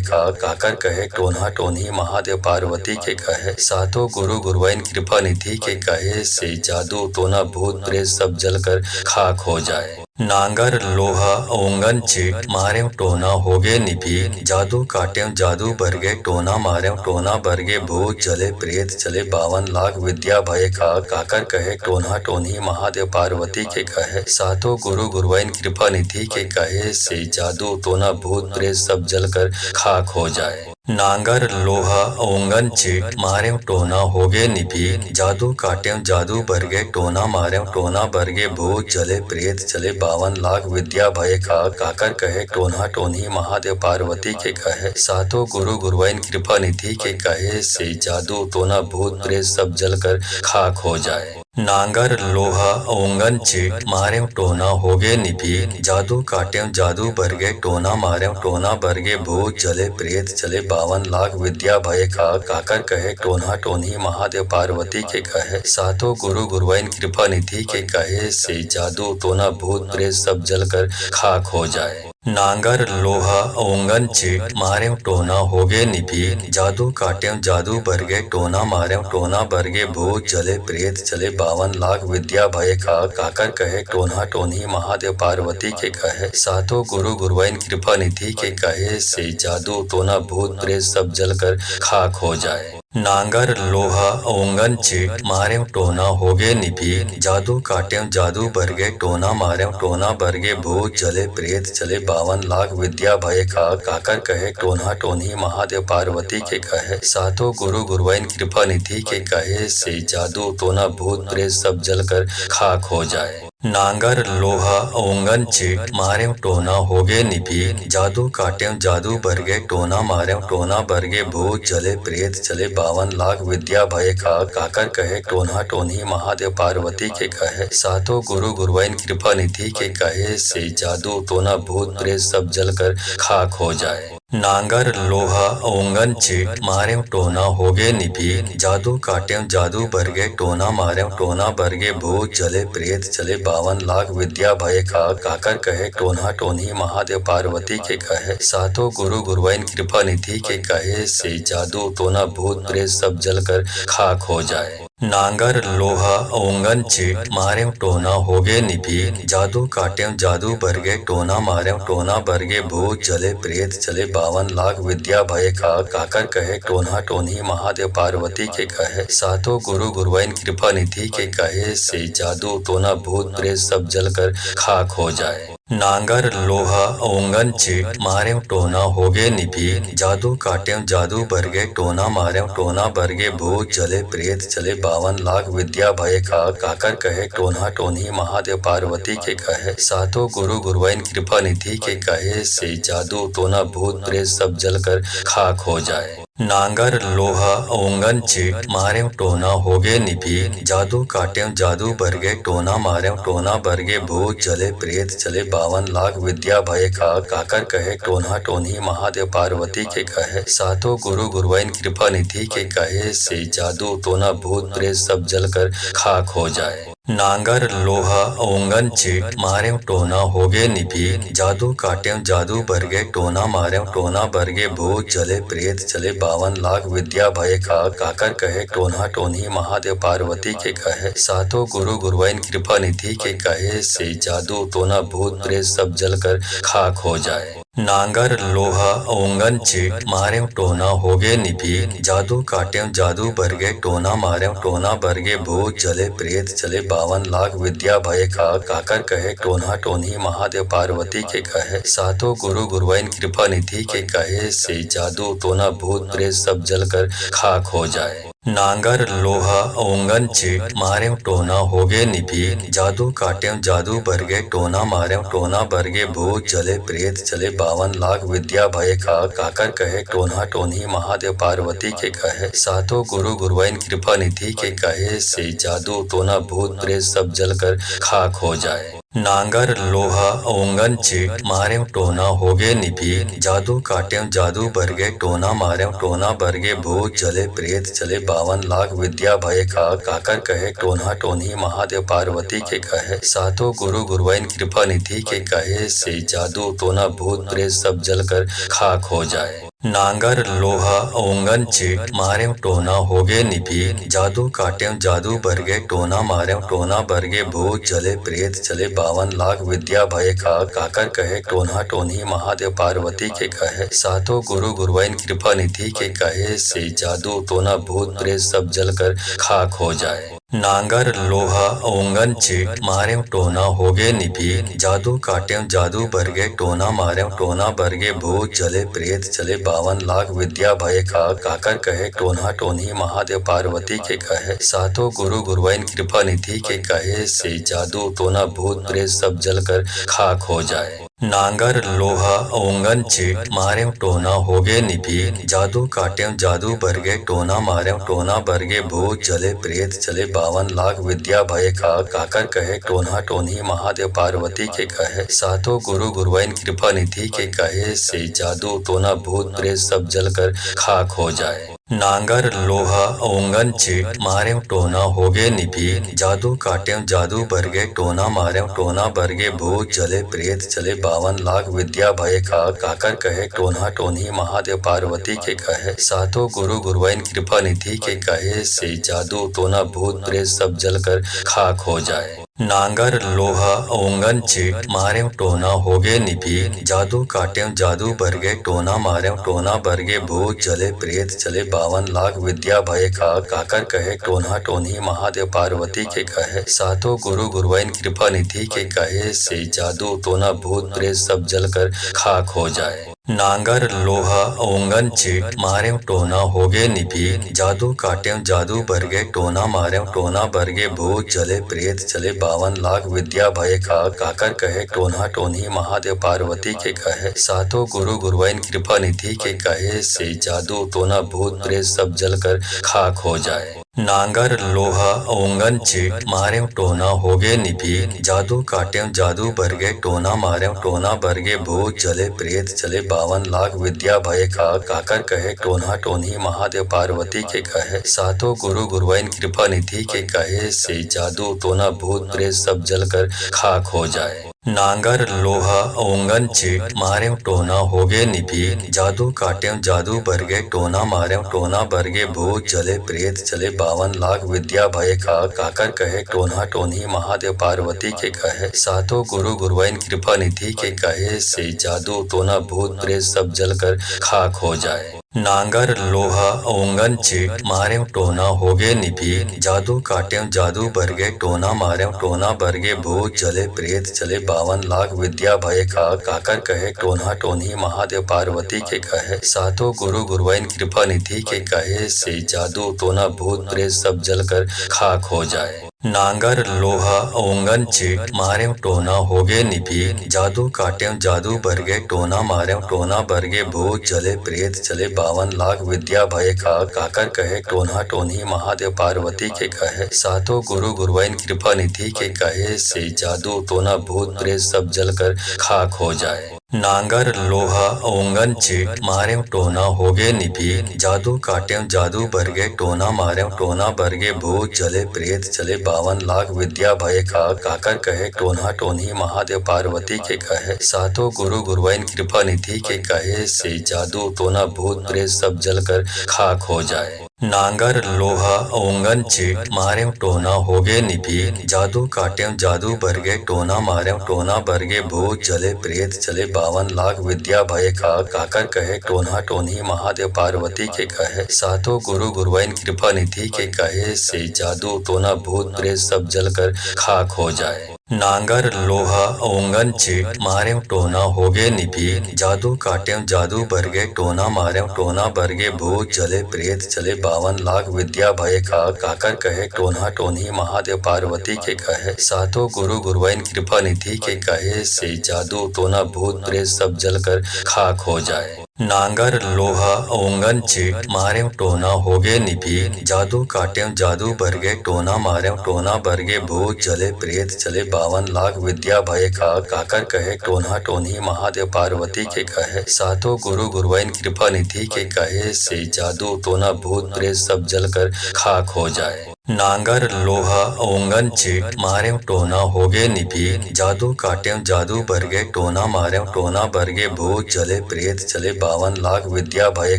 खा काकर कहे टोना टोनी महादेव पार्वती के कहे सातों गुरु गुरुवाइन कृपा निधि के कहे से जादू टोना भूत प्रेत सब जल कर खाक हो जाए। नांगर लोहा ओंगन चीट मारें टोना होगे निभी जादू काटें जादू बरगे टोना मारें टोना बरगे भूत चले प्रेत चले 52 लाख विद्या भय खा काकर कहे टोना टोनी महादेव पार्वती के कहे सातों गुरु गुरुवाइन कृपा निधि के कहे से जादू टोना भूत प्रेत सब जल कर खाक हो जाए। नांगर लोहा ओंगन चीट मारें टोना होगे निभी जादू काटें जादू बरगे टोना मारें टोना बरगे भूत चले प्रेत चले 52 लाख विद्या भय खा काकर कहे टोना टोनी महादेव पार्वती के कहे सातों गुरु गुरुवाइन कृपा निधि के कहे से जादू टोना भूत प्रेत सब जल कर खाक हो जाए। नांगर लोहा ओंगन चीट मारें टोना होगे निभी जादू काटें जादू बरगे टोना मारें टोना बरगे भूत चले प्रेत चले 52 लाख विद्या भय खा काकर कहे टोना टोनी महादेव पार्वती के कहे सातों गुरु गुरुवाइन कृपा निधि के कहे से जादू टोना भूत प्रेत सब जल कर खाक हो जाए। नांगर लोहा ओंगन चीट मारें टोना होगे निभी जादू काटें जादू बरगे टोना मारें टोना बरगे भूत चले प्रेत चले 52 लाख विद्या भय खा काकर कहे टोना टोनी महादेव पार्वती के कहे सातों गुरु गुरुवाइन कृपा निधि के कहे से जादू टोना भूत प्रेत सब जल कर खाक हो जाए। नांगर लोहा ओंगन चीट मारें टोना होगे निभी जादू काटें जादू बरगे टोना मारें टोना बरगे भूत चले प्रेत चले 52 लाख विद्या भय खा काकर कहे टोना टोनी महादेव पार्वती के कहे सातों गुरु गुरुवाइन कृपा निधि के कहे से जादू टोना भूत प्रेत सब जल कर खाक हो जाए। नांगर लोहा ओंगन चीट मारें टोना होगे निभी जादू काटें जादू बरगे टोना मारें टोना बरगे भूत चले प्रेत चले 52 लाख विद्या भय खा काकर कहे टोना टोनी महादेव पार्वती के कहे सातों गुरु गुरुवाइन कृपा निधि के कहे से जादू टोना भूत प्रेत सब जल कर खाक हो जाए। नांगर लोहा ओंगन चीट मारे टोना होगे निभी जादू काटे जादू बरगे टोना मारे टोना बरगे भूत चले प्रेत चले 52 लाख विद्या भय खा काकर कहे टोना टोनी महादेव पार्वती के कहे सातों गुरु गुरुवाइन कृपा निधि के कहे से जादू टोना भूत प्रेत सब जलकर खाक हो जाए। नांगर लोहा ओंगन चीट मारे टोना होगे निभी जादू काटे जादू बरगे टोना मारे टोना बरगे भूत चले प्रेत चले 52 लाख विद्या भय खा काकर कहे टोना टोनी महादेव पार्वती के कहे सातों गुरु गुरुवाइन कृपा निधि के कहे से जादू टोना भूत प्रेत सब जलकर खाक हो जाए। नांगर लोहा ओंगन चीट मारे टोना होगे निभी जादू काटे जादू बरगे टोना मारे टोना बरगे भूत चले प्रेत चले 52 लाख विद्या भय खा काकर कहे टोना टोनी महादेव पार्वती के कहे सातों गुरु गुरुवाइन कृपा निधि के कहे से जादू टोना भूत प्रेत सब जलकर खाक हो जाए। नांगर लोहा ओंगन चीट मारे टोना होगे निभी जादू काटे जादू बरगे टोना मारे टोना बरगे भूत चले प्रेत चले 52 लाख विद्या भय खा काकर कहे टोना टोनी महादेव पार्वती के कहे सातों गुरु गुरुवाइन कृपा निधि के कहे से जादू टोना भूत प्रेत सब जलकर खाक हो जाए। नांगर लोहा ओंगन चीट मारे टोना होगे निभी जादू काटे जादू बरगे टोना मारे टोना बरगे भूत चले प्रेत चले 52 लाख विद्या भय खा काकर कहे टोना टोनी महादेव पार्वती के कहे सातों गुरु गुरुवाइन कृपा निधि के कहे से जादू टोना भूत प्रेत सब जलकर खाक हो जाए। नांगर लोहा ओंगन चीट मारे टोना होगे निभी जादू काटे जादू बरगे टोना मारे टोना बरगे भूत चले प्रेत चले 52 लाख विद्या भय खा काकर कहे टोना टोनी महादेव पार्वती के कहे सातों गुरु गुरुवाइन कृपा निधि के कहे से जादू टोना भूत प्रेत सब जलकर खाक हो जाए। नांगर लोहा ओंगन चीट मारे टोना होगे निभी जादू काटे जादू बरगे टोना मारे टोना बरगे भूत चले प्रेत चले 52 लाख विद्या भय खा काकर कहे टोना टोनी महादेव पार्वती के कहे सातों गुरु गुरुवाइन कृपा निधि के कहे से जादू टोना भूत प्रेत सब जलकर खाक हो जाए। नांगर लोहा ओंगन चीट मारे टोना होगे निभी जादू काटे जादू बरगे टोना मारे टोना बरगे भूत चले प्रेत चले 52 लाख विद्या भय खा काकर कहे टोना टोनी महादेव पार्वती के कहे सातों गुरु गुरुवाइन कृपा निधि के कहे से जादू टोना भूत प्रेत सब जलकर खाक हो जाए। नांगर लोहा ओंगन चीट मारे टोना होगे निभी जादू काटे जादू बरगे टोना मारे टोना बरगे भूत चले प्रेत चले 52 लाख विद्या भय खा काकर कहे टोना टोनी महादेव पार्वती के कहे सातों गुरु गुरुवाइन कृपा निधि के कहे से जादू टोना भूत प्रेत सब जलकर खाक हो जाए। नांगर लोहा ओंगन चीट मारे टोना होगे निभी जादू काटे जादू बरगे टोना मारे टोना बरगे भूत चले प्रेत चले 52 लाख विद्या भय खा काकर कहे टोना टोनी महादेव पार्वती के कहे सातों गुरु गुरुवाइन कृपा निधि के कहे से जादू टोना भूत प्रेत सब जलकर खाक हो जाए। नांगर लोहा ओंगन चीट मारे टोना होगे निभी जादू काटे जादू बरगे टोना मारे टोना बरगे भूत चले प्रेत चले 52 लाख विद्या भय खा काकर कहे टोना टोनी महादेव पार्वती के कहे सातों गुरु गुरुवाइन कृपा निधि के कहे से जादू टोना भूत प्रेत सब जलकर खाक हो जाए। नांगर लोहा ओंगन चीट मारे टोना होगे निभी जादू काटे जादू बरगे टोना मारे टोना बरगे भूत चले प्रेत चले 52 लाख विद्या भय खा काकर कहे टोना टोनी महादेव पार्वती के कहे सातों गुरु गुरुवाइन कृपा निधि के कहे से जादू टोना भूत प्रेत सब जलकर खाक हो जाए। नांगर लोहा ओंगन चीट मारे टोना होगे निभी जादू काटे जादू बरगे टोना मारे टोना बरगे भूत चले प्रेत चले 52 लाख विद्या भय खा काकर कहे टोना टोनी महादेव पार्वती के कहे सातों गुरु गुरुवाइन कृपा निधि के कहे से जादू टोना भूत प्रेत सब जलकर खाक हो जाए। नांगर लोहा ओंगन चीट मारे टोना होगे निभी जादू काटे जादू बरगे टोना मारे टोना बरगे भूत चले प्रेत चले 52 लाख विद्या भय खा काकर कहे टोना टोनी महादेव पार्वती के कहे सातों गुरु गुरुवाइन कृपा निधि के कहे से जादू टोना भूत प्रेत सब जलकर खाक हो जाए। नांगर लोहा ओंगन चीट मारें टोना होगे निभी जादू काटें जादू बरगे टोना मारें टोना बरगे भूत चले प्रेत चले 52 लाख विद्या भय खा काकर कहे टोना टोनी महादेव पार्वती के कहे सातों गुरु गुरुवाइन कृपा निधि के कहे से जादू टोना भूत प्रेत सब जल कर खाक हो जाए। नांगर लोहा ओंगन चीट मारें टोना होगे निभी जादू काटें जादू बरगे टोना मारें टोना बरगे भूत चले प्रेत चले 52 लाख विद्या भय खा काकर कहे टोना टोनी महादेव पार्वती के कहे सातों गुरु गुरुवाइन कृपा निधि के कहे से जादू टोना भूत प्रेत सब जल कर खाक हो जाए। नांगर लोहा ओंगन चीट मारें टोना होगे निभी जादू काटें जादू बरगे टोना मारें टोना बरगे भूत चले प्रेत चले 52 लाख विद्या भय खा काकर कहे टोना टोनी महादेव पार्वती के कहे सातों गुरु गुरुवाइन कृपा निधि के कहे से जादू टोना भूत प्रेत सब जल कर खाक हो जाए। नांगर लोहा ओंगन चीट मारें टोना होगे निभी जादू काटें जादू बरगे टोना मारें टोना बरगे भूत चले प्रेत चले 52 लाख विद्या भय खा काकर कहे टोना टोनी महादेव पार्वती के कहे सातों गुरु गुरुवाइन कृपा निधि के कहे से जादू टोना भूत प्रेत सब जल कर खाक हो जाए। नांगर लोहा ओंगन चीट मारें टोना होगे निभी जादू काटें जादू बरगे टोना मारें टोना बरगे भूत चले प्रेत चले 52 लाख विद्या भय खा काकर कहे टोना टोनी महादेव पार्वती के कहे सातों गुरु गुरुवाइन कृपा निधि के कहे से जादू टोना भूत प्रेत सब जल कर खाक हो जाए। नांगर लोहा ओंगन चीट मारें टोना होगे निभी जादू काटें जादू बरगे टोना मारें टोना बरगे भूत चले प्रेत चले 52 लाख विद्या भय खा काकर कहे टोना टोनी महादेव पार्वती के कहे सातों गुरु गुरुवाइन कृपा निधि के कहे से जादू टोना भूत प्रेत सब जल कर खाक हो जाए। नांगर लोहा ओंगन चीट मारें टोना होगे निभी जादू काटें जादू बरगे टोना मारें टोना बरगे भूत चले प्रेत चले 52 लाख विद्या भय खा काकर कहे टोना टोनी महादेव पार्वती के कहे सातों गुरु गुरुवाइन कृपा निधि के कहे से जादू टोना भूत प्रेत सब जल कर खाक हो जाए। नांगर लोहा ओंगन चीट मारें टोना होगे निभी जादू काटें जादू बरगे टोना मारें टोना बरगे भूत चले प्रेत चले 52 लाख विद्या भय खा काकर कहे टोना टोनी महादेव पार्वती के कहे सातों गुरु गुरुवाइन कृपा निधि के कहे से जादू टोना भूत प्रेत सब जल कर खाक हो जाए। नांगर लोहा ओंगन चीट मारें टोना होगे निभी जादू काटें जादू बरगे टोना मारें टोना बरगे भूत चले प्रेत चले 52 लाख विद्या भय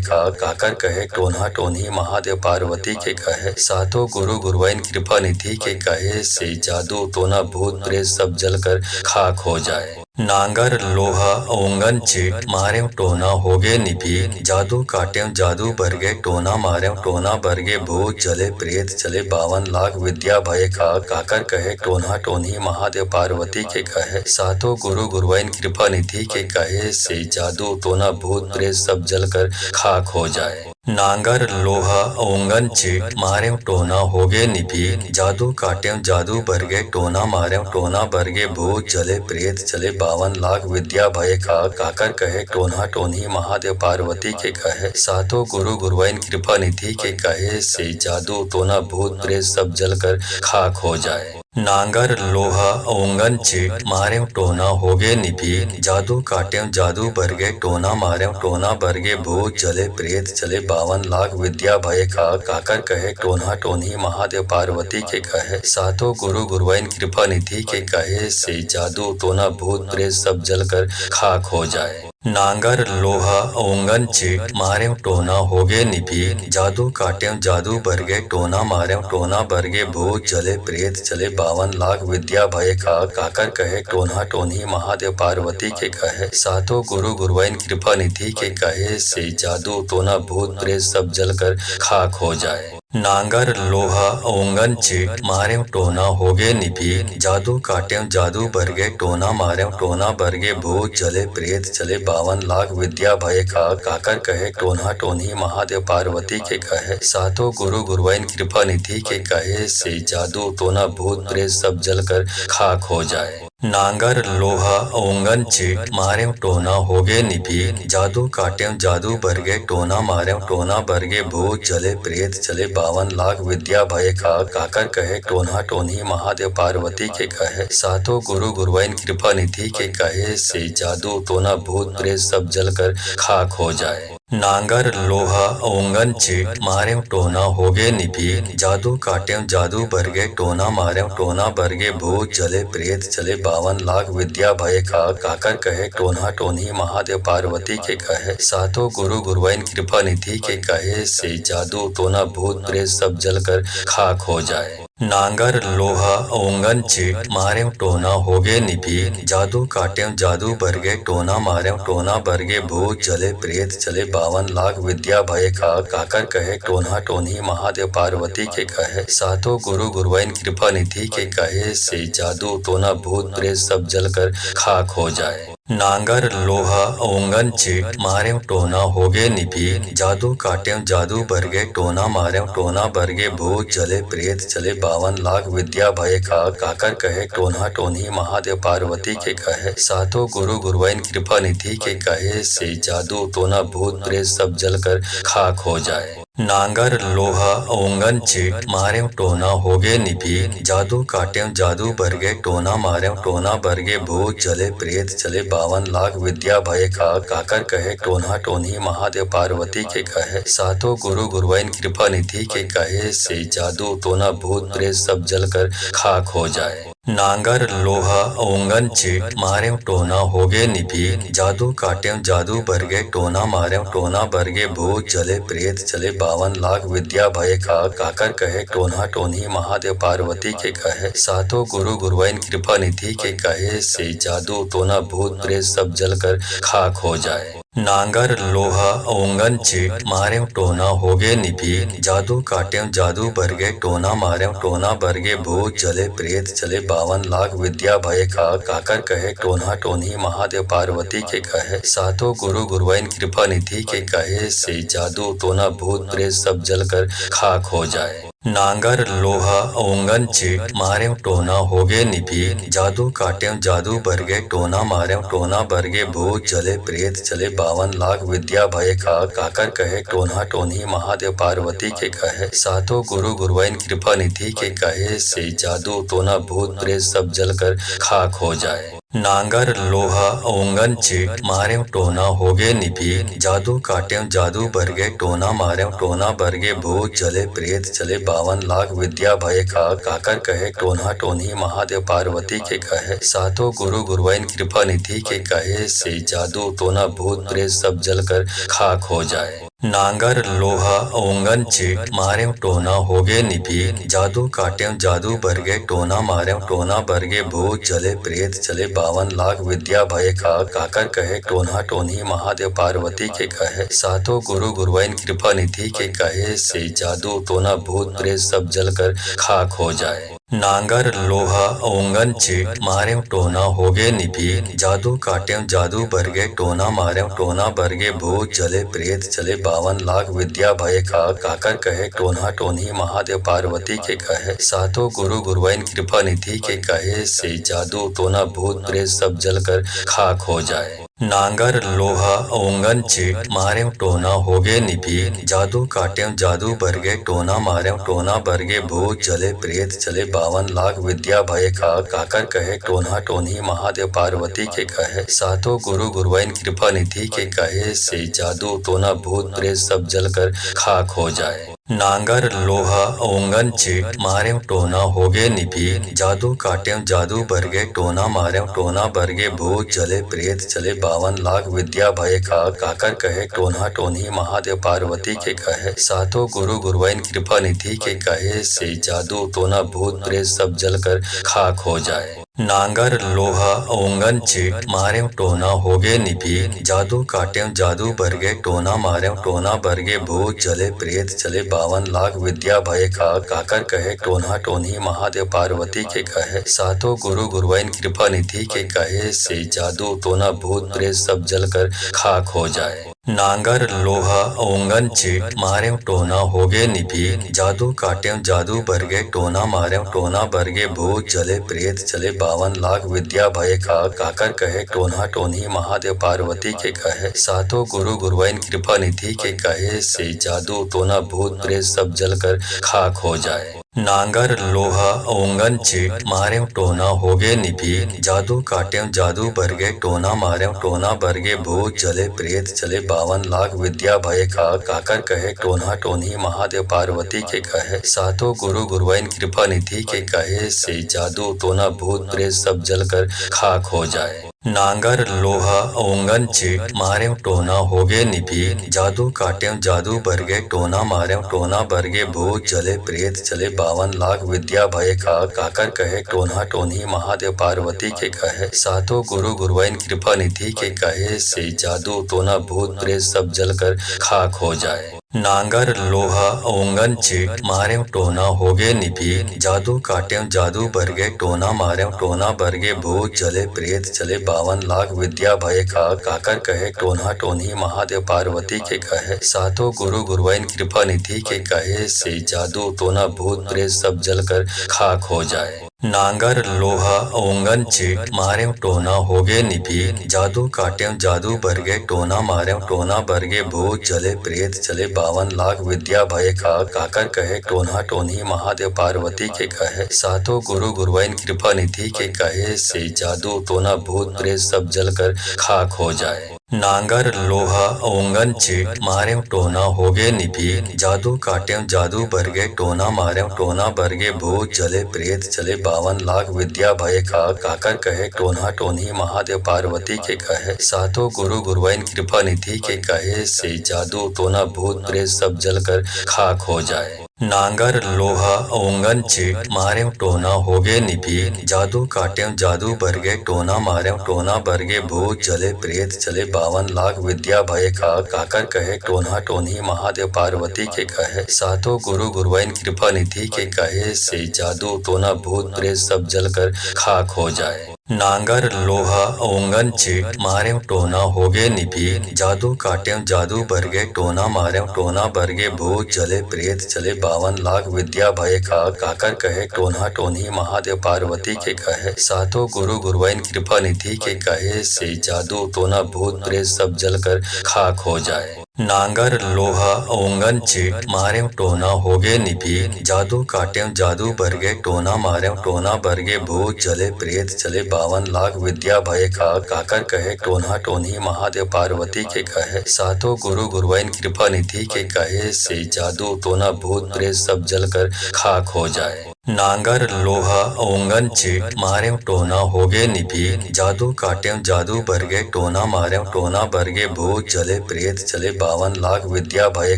खा काकर कहे टोना टोनी महादेव पार्वती के कहे सातों गुरु गुरुवाइन कृपा निधि के कहे से जादू टोना भूत प्रेत सब जल कर खाक हो जाए। नांगर लोहा ओंगन चीट मारें टोना होगे निभी जादू काटें जादू बरगे टोना मारें टोना बरगे भूत चले प्रेत चले 52 लाख विद्या भय खा काकर कहे टोना टोनी महादेव पार्वती के कहे सातों गुरु गुरुवाइन कृपा निधि के कहे से जादू टोना भूत प्रेत सब जल कर खाक हो जाए। नांगर लोहा ओंगन चीट मारें टोना होगे निभी जादू काटें जादू बरगे टोना मारें टोना बरगे भूत चले प्रेत चले 52 लाख विद्या भय खा काकर कहे टोना टोनी महादेव पार्वती के कहे सातों गुरु गुरुवाइन कृपा निधि के कहे से जादू टोना भूत प्रेत सब जल कर खाक हो जाए। नांगर लोहा ओंगन चीट मारें टोना होगे निभी जादू काटें जादू बरगे टोना मारें टोना बरगे भूत चले प्रेत चले 52 लाख विद्या भय खा काकर कहे टोना टोनी महादेव पार्वती के कहे सातों गुरु गुरुवाइन कृपा निधि के कहे से जादू टोना भूत प्रेत सब जल कर खाक हो जाए। नांगर लोहा ओंगन चीट मारें टोना होगे निभी जादू काटें जादू बरगे टोना मारें टोना बरगे भूत चले प्रेत चले 52 लाख विद्या भय खा काकर कहे टोना टोनी महादेव पार्वती के कहे सातों गुरु गुरुवाइन कृपा निधि के कहे से जादू टोना भूत प्रेत सब जल कर खाक हो जाए। नांगर लोहा ओंगन चीट मारें टोना होगे निभी जादू काटें जादू बरगे टोना मारें टोना बरगे भूत चले प्रेत चले 52 लाख विद्या भय खा काकर कहे टोना टोनी महादेव पार्वती के कहे सातों गुरु गुरुवाइन कृपा निधि के कहे से जादू टोना भूत प्रेत सब जल कर खाक हो जाए। नांगर लोहा ओंगन चीट मारे टोना होगे निभी जादू काटे जादू बरगे टोना मारे टोना बरगे भूत चले प्रेत चले 52 लाख विद्या भय खा काकर कहे टोना टोनी महादेव पार्वती के कहे सातों गुरु गुरुवाइन कृपा निधि के कहे से जादू टोना भूत प्रेत सब जलकर खाक हो जाए। नांगर लोहा ओंगन चीट मारे टोना होगे निभी जादू काटे जादू बरगे टोना मारे टोना बरगे भूत चले प्रेत चले 52 लाख विद्या भय खा काकर कहे टोना टोनी महादेव पार्वती के कहे सातों गुरु गुरुवाइन कृपा निधि के कहे से जादू टोना भूत प्रेत सब जलकर खाक हो जाए। नांगर लोहा ओंगन चीट मारे टोना होगे निभी जादू काटे जादू बरगे टोना मारे टोना बरगे भूत चले प्रेत चले 52 लाख विद्या भय खा काकर कहे टोना टोनी महादेव पार्वती के कहे सातों गुरु गुरुवाइन कृपा निधि के कहे से जादू टोना भूत प्रेत सब जलकर खाक हो जाए। नांगर लोहा ओंगन चीट मारे टोना होगे निभी जादू काटे जादू बरगे टोना मारे टोना बरगे भूत चले प्रेत चले 52 लाख विद्या भय खा काकर कहे टोना टोनी महादेव पार्वती के कहे सातों गुरु गुरुवाइन कृपा निधि के कहे से जादू टोना भूत प्रेत सब जलकर खाक हो जाए। नांगर लोहा ओंगन चीट मारे टोना होगे निभी जादू काटे जादू बरगे टोना मारे टोना बरगे भूत चले प्रेत चले 52 लाख विद्या भय खा काकर कहे टोना टोनी महादेव पार्वती के कहे सातों गुरु गुरुवाइन कृपा निधि के कहे से जादू टोना भूत प्रेत सब जलकर खाक हो जाए। नांगर लोहा ओंगन चीट मारे टोना होगे निभी जादू काटे जादू बरगे टोना मारे टोना बरगे भूत चले प्रेत चले 52 लाख विद्या भय खा काकर कहे टोना टोनी महादेव पार्वती के कहे सातों गुरु गुरुवाइन कृपा निधि के कहे से जादू टोना भूत प्रेत सब जलकर खाक हो जाए। नांगर लोहा ओंगन चीट मारे टोना होगे निभी जादू काटे जादू बरगे टोना मारे टोना बरगे भूत चले प्रेत चले 52 लाख विद्या भय खा काकर कहे टोना टोनी महादेव पार्वती के कहे सातों गुरु गुरुवाइन कृपा निधि के कहे से जादू टोना भूत प्रेत सब जलकर खाक हो जाए। नांगर लोहा ओंगन चीट मारे टोना होगे निभी जादू काटे जादू बरगे टोना मारे टोना बरगे भूत चले प्रेत चले 52 लाख विद्या भय खा काकर कहे टोना टोनी महादेव पार्वती के कहे सातों गुरु गुरुवाइन कृपा निधि के कहे से जादू टोना भूत प्रेत सब जलकर खाक हो जाए। नांगर लोहा ओंगन चीट मारे टोना होगे निभी जादू काटे जादू बरगे टोना मारे टोना बरगे भूत चले प्रेत चले 52 लाख विद्या भय खा काकर कहे टोना टोनी महादेव पार्वती के कहे सातों गुरु गुरुवाइन कृपा निधि के कहे से जादू टोना भूत प्रेत सब जलकर खाक हो जाए। नांगर लोहा ओंगन चीट मारे टोना होगे निभी जादू काटे जादू बरगे टोना मारे टोना बरगे भूत चले प्रेत चले 52 लाख विद्या भय खा काकर कहे टोना टोनी महादेव पार्वती के कहे सातों गुरु गुरुवाइन कृपा निधि के कहे से जादू टोना भूत प्रेत सब जलकर खाक हो जाए। नांगर लोहा ओंगन चीट मारे टोना होगे निभी जादू काटे जादू बरगे टोना मारे टोना बरगे भूत चले प्रेत चले 52 लाख विद्या भय खा काकर कहे टोना टोनी महादेव पार्वती के कहे सातों गुरु गुरुवाइन कृपा निधि के कहे से जादू टोना भूत प्रेत सब जलकर खाक हो जाए। नांगर लोहा ओंगन चीट मारे टोना होगे निभी जादू काटे जादू बरगे टोना मारे टोना बरगे भूत चले प्रेत चले 52 लाख विद्या भय खा काकर कहे टोना टोनी महादेव पार्वती के कहे सातों गुरु गुरुवाइन कृपा निधि के कहे से जादू टोना भूत प्रेत सब जलकर खाक हो जाए। नांगर लोहा ओंगन चीट मारे टोना होगे निभी जादू काटे जादू बरगे टोना मारे टोना बरगे भूत चले प्रेत चले 52 लाख विद्या भय खा काकर कहे टोना टोनी महादेव पार्वती के कहे सातों गुरु गुरुवाइन कृपा निधि के कहे से जादू टोना भूत प्रेत सब जलकर खाक हो जाए। नांगर लोहा ओंगन चीट मारे टोना होगे निभी जादू काटे जादू बरगे टोना मारे टोना बरगे भूत चले प्रेत चले 52 लाख विद्या भय खा काकर कहे टोना टोनी महादेव पार्वती के कहे सातों गुरु गुरुवाइन कृपा निधि के कहे से जादू टोना भूत प्रेत सब जलकर खाक हो जाए। नांगर लोहा ओंगन चीट मारें टोना होगे निभी जादू काटें जादू बरगे टोना मारें टोना बरगे भूत चले प्रेत चले 52 लाख विद्या भय खा काकर कहे टोना टोनी महादेव पार्वती के कहे सातों गुरु गुरुवाइन कृपा निधि के कहे से जादू टोना भूत प्रेत सब जल कर खाक हो जाए। नांगर लोहा ओंगन चीट मारें टोना होगे निभी जादू काटें जादू बरगे टोना मारें टोना बरगे भूत चले प्रेत चले 52 लाख विद्या भय खा काकर कहे टोना टोनी महादेव पार्वती के कहे सातों गुरु गुरुवाइन कृपा निधि के कहे से जादू टोना भूत प्रेत सब जल कर खाक हो जाए। नांगर लोहा ओंगन चीट मारें टोना होगे निभी जादू काटें जादू बरगे टोना मारें टोना बरगे भूत चले प्रेत चले 52 लाख विद्या भय खा काकर कहे टोना टोनी महादेव पार्वती के कहे सातों गुरु गुरुवाइन कृपा निधि के कहे से जादू टोना भूत प्रेत सब जल कर खाक हो जाए। नांगर लोहा ओंगन चीट मारें टोना होगे निभी जादू काटें जादू बरगे टोना मारें टोना बरगे भूत चले प्रेत चले 52 लाख विद्या भय खा काकर कहे टोना टोनी महादेव पार्वती के कहे सातों गुरु गुरुवाइन कृपा निधि के कहे से जादू टोना भूत प्रेत सब जल कर खाक हो जाए। नांगर लोहा ओंगन चीट मारें टोना होगे निभी जादू काटें जादू बरगे टोना मारें टोना बरगे भूत चले प्रेत चले 52 लाख विद्या भय खा काकर कहे टोना टोनी महादेव पार्वती के कहे सातों गुरु गुरुवाइन कृपा निधि के कहे से जादू टोना भूत प्रेत सब जल कर खाक हो जाए। नांगर लोहा ओंगन चीट मारें टोना होगे निभी जादू काटें जादू बरगे टोना मारें टोना बरगे भूत चले प्रेत चले 52 लाख विद्या भय खा काकर कहे टोना टोनी महादेव पार्वती के कहे सातों गुरु गुरुवाइन कृपा निधि के कहे से जादू टोना भूत प्रेत सब जल कर खाक हो जाए। नांगर लोहा ओंगन चीट मारें टोना होगे निभी जादू काटें जादू बरगे टोना मारें टोना बरगे भूत चले प्रेत चले 52 लाख विद्या भय खा काकर कहे टोना टोनी महादेव पार्वती के कहे सातों गुरु गुरुवाइन कृपा निधि के कहे से जादू टोना भूत प्रेत सब जल कर खाक हो जाए। नांगर लोहा ओंगन चीट मारें टोना होगे निभी जादू काटें जादू बरगे टोना मारें टोना बरगे भूत चले प्रेत चले 52 लाख विद्या भय खा काकर कहे टोना टोनी महादेव पार्वती के कहे सातों गुरु गुरुवाइन कृपा निधि के कहे से जादू टोना भूत प्रेत सब जल कर खाक हो जाए। नांगर लोहा ओंगन चीट मारें टोना होगे निभी जादू काटें जादू बरगे टोना मारें टोना बरगे भूत चले प्रेत चले 52 लाख विद्या भय खा काकर कहे टोना टोनी महादेव पार्वती के कहे सातों गुरु गुरुवाइन कृपा निधि के कहे से जादू टोना भूत प्रेत सब जल कर खाक हो जाए। नांगर लोहा ओंगन चीट मारें टोना होगे निभी जादू काटें जादू बरगे टोना मारें टोना बरगे भूत चले प्रेत चले 52 लाख विद्या भय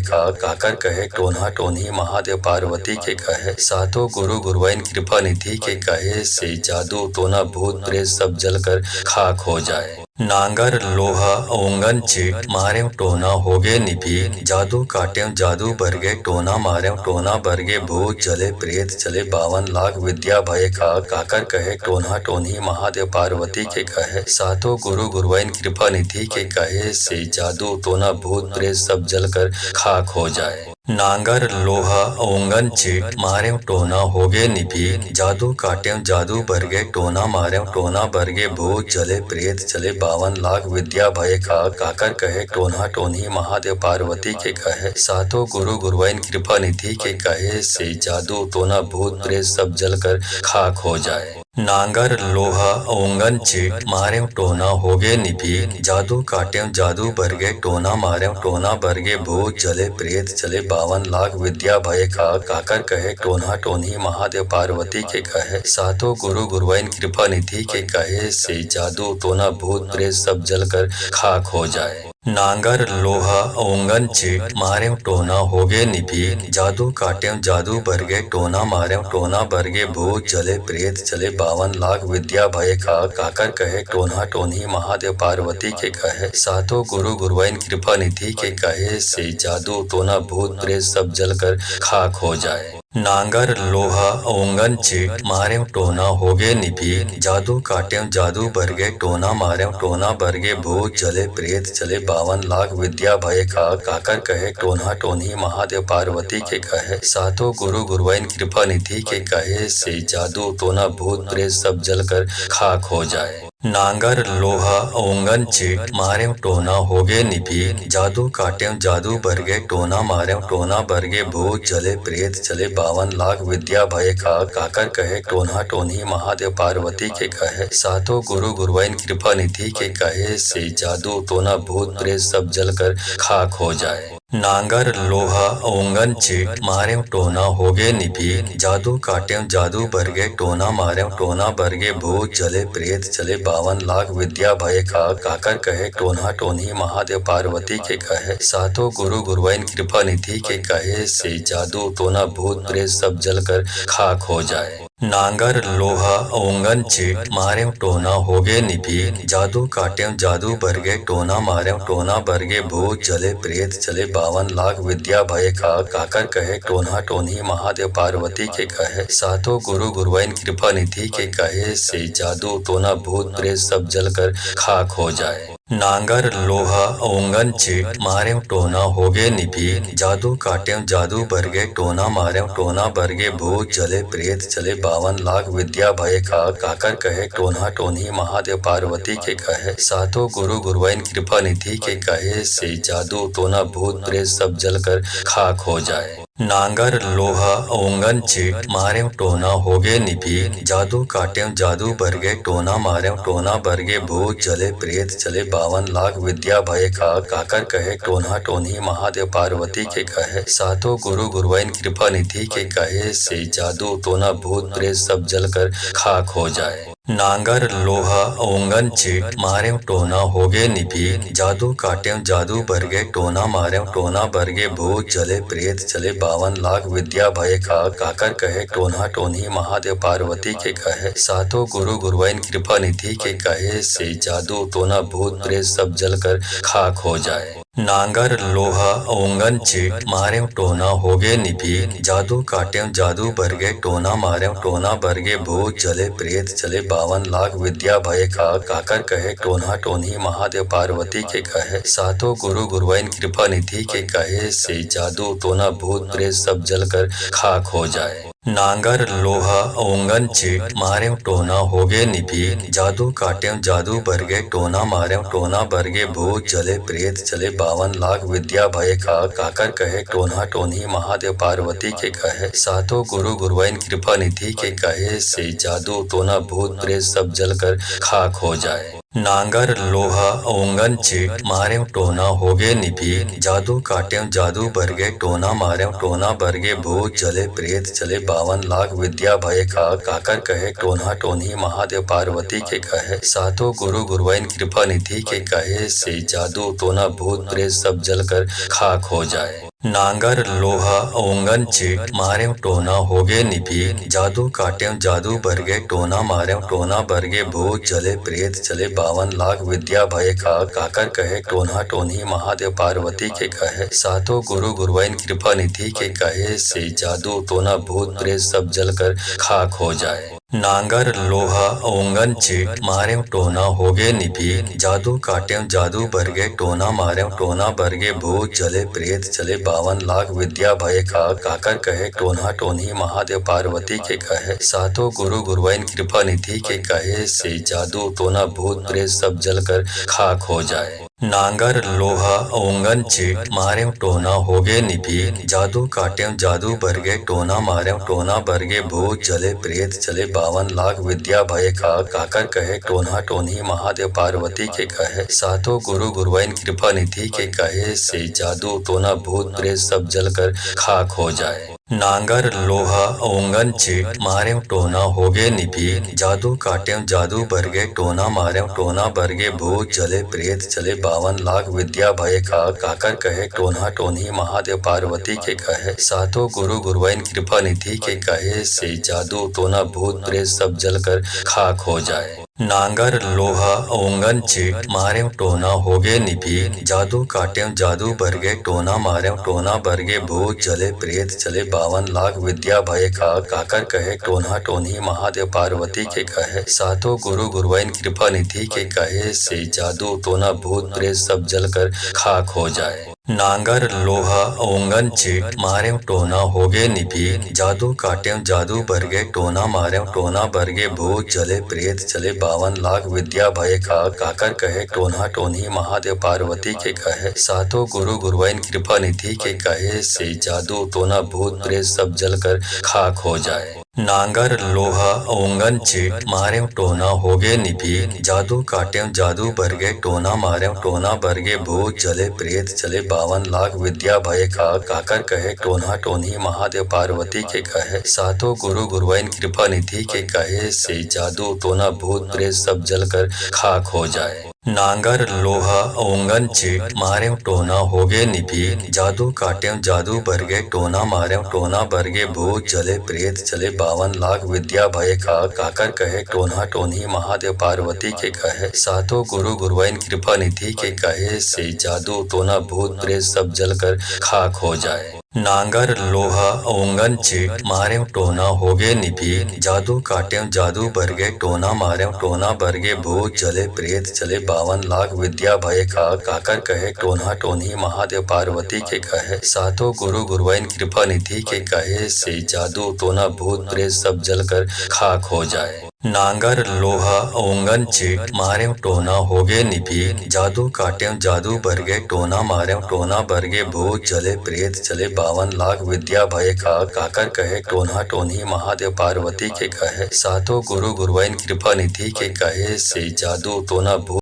खा काकर कहे टोना टोनी महादेव पार्वती के कहे सातों गुरु गुरुवाइन कृपा निधि के कहे से जादू टोना भूत प्रेत सब जल कर खाक हो जाए। नांगर लोहा ओंगन चीट मारें टोना होगे निभी जादू काटें जादू बरगे टोना मारें टोना बरगे भूत चले प्रेत चले 52 लाख विद्या भय खा काकर कहे टोना टोनी महादेव पार्वती के कहे सातों गुरु गुरुवाइन कृपा निधि के कहे से जादू टोना भूत प्रेत सब जल कर खाक हो जाए। नांगर लोहा ओंगन चीट मारें टोना होगे निभी जादू काटें जादू बरगे टोना मारें टोना बरगे भूत चले प्रेत चले 52 लाख विद्या भय खा काकर कहे टोना टोनी महादेव पार्वती के कहे सातों गुरु गुरुवाइन कृपा निधि के कहे से जादू टोना भूत प्रेत सब जल कर खाक हो जाए। नांगर लोहा ओंगन चीट मारें टोना होगे निभी जादू काटें जादू बरगे टोना मारें टोना बरगे भूत चले प्रेत चले 52 लाख विद्या भय खा काकर कहे टोना टोनी महादेव पार्वती के कहे सातों गुरु गुरुवाइन कृपा निधि के कहे से जादू टोना भूत प्रेत सब जल कर खाक हो जाए। नांगर लोहा ओंगन चीट मारें टोना होगे निभी जादू काटें जादू बरगे टोना मारें टोना बरगे भूत चले प्रेत चले 52 लाख विद्या भय खा काकर कहे टोना टोनी महादेव पार्वती के कहे सातों गुरु गुरुवाइन कृपा निधि के कहे से जादू टोना भूत प्रेत सब जल कर खाक हो जाए। नांगर लोहा ओंगन चीट मारे टोना होगे निभी जादू काटे जादू बरगे टोना मारे टोना बरगे भूत चले प्रेत चले 52 लाख विद्या भय खा काकर कहे टोना टोनी महादेव पार्वती के कहे सातों गुरु गुरुवाइन कृपा निधि के कहे से जादू टोना भूत प्रेत सब जल कर खाक हो जाए। नांगर लोहा ओंगन चीट मारे टोना होगे निभी जादू काटे जादू बरगे टोना मारे टोना बरगे भूत चले प्रेत चले 52 लाख विद्या भय खा काकर कहे टोना टोनी महादेव पार्वती के कहे सातों गुरु गुरुवाइन कृपा निधि के कहे से जादू टोना भूत प्रेत सब जल कर खाक हो जाए। नांगर लोहा ओंगन चीट मारे टोना होगे निभी जादू काटे जादू बरगे टोना मारे टोना बरगे भूत चले प्रेत चले 52 लाख विद्या भय खा काकर कहे टोना टोनी महादेव पार्वती के कहे सातों गुरु गुरुवाइन कृपा निधि के कहे से जादू टोना भूत प्रेत सब जल कर खाक हो जाए। नांगर लोहा ओंगन चीट मारे टोना होगे निभी जादू काटे जादू बरगे टोना मारे टोना बरगे भूत चले प्रेत चले 52 लाख विद्या भय खा काकर कहे टोना टोनी महादेव पार्वती के कहे सातों गुरु गुरुवाइन कृपा निधि के कहे से जादू टोना भूत प्रेत सब जल कर खाक हो जाए। नांगर लोहा ओंगन चीट मारे टोना होगे निभी जादू काटे जादू बरगे टोना मारे टोना बरगे भूत चले प्रेत चले 52 लाख विद्या भय खा काकर कहे टोना टोनी महादेव पार्वती के कहे सातों गुरु गुरुवाइन कृपा निधि के कहे से जादू टोना भूत प्रेत सब जल कर खाक हो जाए। नांगर लोहा ओंगन चीट मारे टोना होगे निभी जादू काटे जादू बरगे टोना मारे टोना बरगे भूत चले प्रेत चले 52 लाख विद्या भय खा काकर कहे टोना टोनी महादेव पार्वती के कहे सातों गुरु गुरुवाइन कृपा निधि के कहे से जादू टोना भूत प्रेत सब जल कर खाक हो जाए। नांगर लोहा ओंगन चीट मारे टोना होगे निभी जादू काटे जादू बरगे टोना मारे टोना बरगे भूत चले प्रेत चले 52 लाख विद्या भय खा काकर कहे टोना टोनी महादेव पार्वती के कहे सातों गुरु गुरुवाइन कृपा निधि के कहे से जादू टोना भूत प्रेत सब जल कर खाक हो जाए। नांगर लोहा ओंगन चीट मारे टोना होगे निभी जादू काटे जादू बरगे टोना मारे टोना बरगे भूत चले प्रेत चले 52 लाख विद्या भय खा काकर कहे टोना टोनी महादेव पार्वती के कहे सातों गुरु गुरुवाइन कृपा निधि के कहे से जादू टोना भूत प्रेत सब जल कर खाक हो जाए। नांगर लोहा ओंगन चीट मारे टोना होगे निभी जादू काटे जादू बरगे टोना मारे टोना बरगे भूत चले प्रेत चले 52 लाख विद्या भय खा काकर कहे टोना टोनी महादेव पार्वती के कहे सातों गुरु गुरुवाइन कृपा निधि के कहे से जादू टोना भूत प्रेत सब जल कर खाक हो जाए। नांगर लोहा ओंगन चीट मारे टोना होगे निभी जादू काटे जादू बरगे टोना मारे टोना बरगे भूत चले प्रेत चले 52 लाख विद्या भय खा काकर कहे टोना टोनी महादेव पार्वती के कहे सातों गुरु गुरुवाइन कृपा निधि के कहे से जादू टोना भूत प्रेत सब जल कर खाक हो जाए। नांगर लोहा ओंगन चीट मारे टोना होगे निभी जादू काटे जादू बरगे टोना मारे टोना बरगे भूत चले प्रेत चले 52 लाख विद्या भय खा काकर कहे टोना टोनी महादेव पार्वती के कहे सातों गुरु गुरुवाइन कृपा निधि के कहे से जादू टोना भूत प्रेत सब जल कर खाक हो जाए। नांगर लोहा ओंगन चीट मारे टोना होगे निभी जादू काटे जादू बरगे टोना मारे टोना बरगे भूत चले प्रेत चले 52 लाख विद्या भय खा काकर कहे टोना टोनी महादेव पार्वती के कहे सातों गुरु गुरुवाइन कृपा निधि के कहे से जादू टोना भूत प्रेत सब जल कर खाक हो जाए। नांगर लोहा ओंगन चीट मारे टोना होगे निभी जादू काटे जादू बरगे टोना मारे टोना बरगे भूत चले प्रेत चले 52 लाख विद्या भय खा काकर कहे टोना टोनी महादेव पार्वती के कहे सातों गुरु गुरुवाइन कृपा निधि के कहे से जादू टोना भूत प्रेत सब जल कर खाक हो जाए। नांगर लोहा ओंगन चीट मारे टोना होगे निभी जादू काटे जादू बरगे टोना मारे टोना बरगे भूत चले प्रेत चले 52 लाख विद्या भय खा काकर कहे टोना टोनी महादेव पार्वती के कहे सातों गुरु गुरुवाइन कृपा निधि के कहे से जादू टोना भूत प्रेत सब जल कर खाक हो जाए। नांगर लोहा ओंगन चीट मारे टोना होगे निभीग जादू काटे जादू बरगे टोना मारे टोना बरगे भूत चले प्रेत चले 52 लाख विद्या भय काकर कहे टोना टोनी महादेव पार्वती के कहे सातों गुरु गुरुवाइन कृपा निधि के कहे से जादू टोना भूत प्रेत सब जल कर खाक हो जाए। नांगर लोहा ओंगन चीट मारे टोना होगे निभीग जादू काटे जादू बरगे टोना मारे टोना बरगे भूत चले प्रेत चले 52 लाख विद्या भय काकर कहे टोना टोनी महादेव पार्वती के कहे सातों गुरु गुरुवाइन कृपा निधि के कहे से जादू टोना भूत प्रेत सब जल कर खाक हो जाए। नांगर लोहा ओंगन चीट मारे टोना होगे निभीग जादू काटे जादू बरगे टोना मारे टोना बरगे भूत चले प्रेत चले 52 लाख विद्या भय काकर कहे टोना टोनी महादेव पार्वती के कहे सातों गुरु गुरुवाइन कृपा निधि के कहे से जादू टोना भूत प्रेत सब जल कर खाक हो जाए। नांगर लोहा ओंगन चीट मारे टोना होगे निभीग जादू काटे जादू बरगे टोना मारे टोना बरगे भूत चले प्रेत चले 52 लाख विद्या भय काकर कहे टोना टोनी महादेव पार्वती के कहे सातों गुरु गुरुवाइन कृपा निधि के कहे से जादू टोना भूत प्रेत सब जल कर खाक हो जाए। नांगर लोहा ओंगन चीट मारे टोना होगे निभीग जादू काटे जादू बरगे टोना मारे टोना बरगे भूत चले प्रेत चले 52 लाख विद्या भय काकर कहे टोना टोनी महादेव पार्वती के कहे सातों गुरु गुरुवाइन कृपा निधि के कहे से जादू टोना भूत प्रेत सब जल कर खाक हो जाए। नांगर लोहा ओंगन चीट मारे टोना होगे निभीग जादू काटे जादू बरगे टोना मारे टोना बरगे भूत चले प्रेत चले 52 लाख विद्या भय काकर कहे टोना टोनी महादेव पार्वती के कहे सातों गुरु गुरुवाइन कृपा निधि के कहे से जादू टोना भूत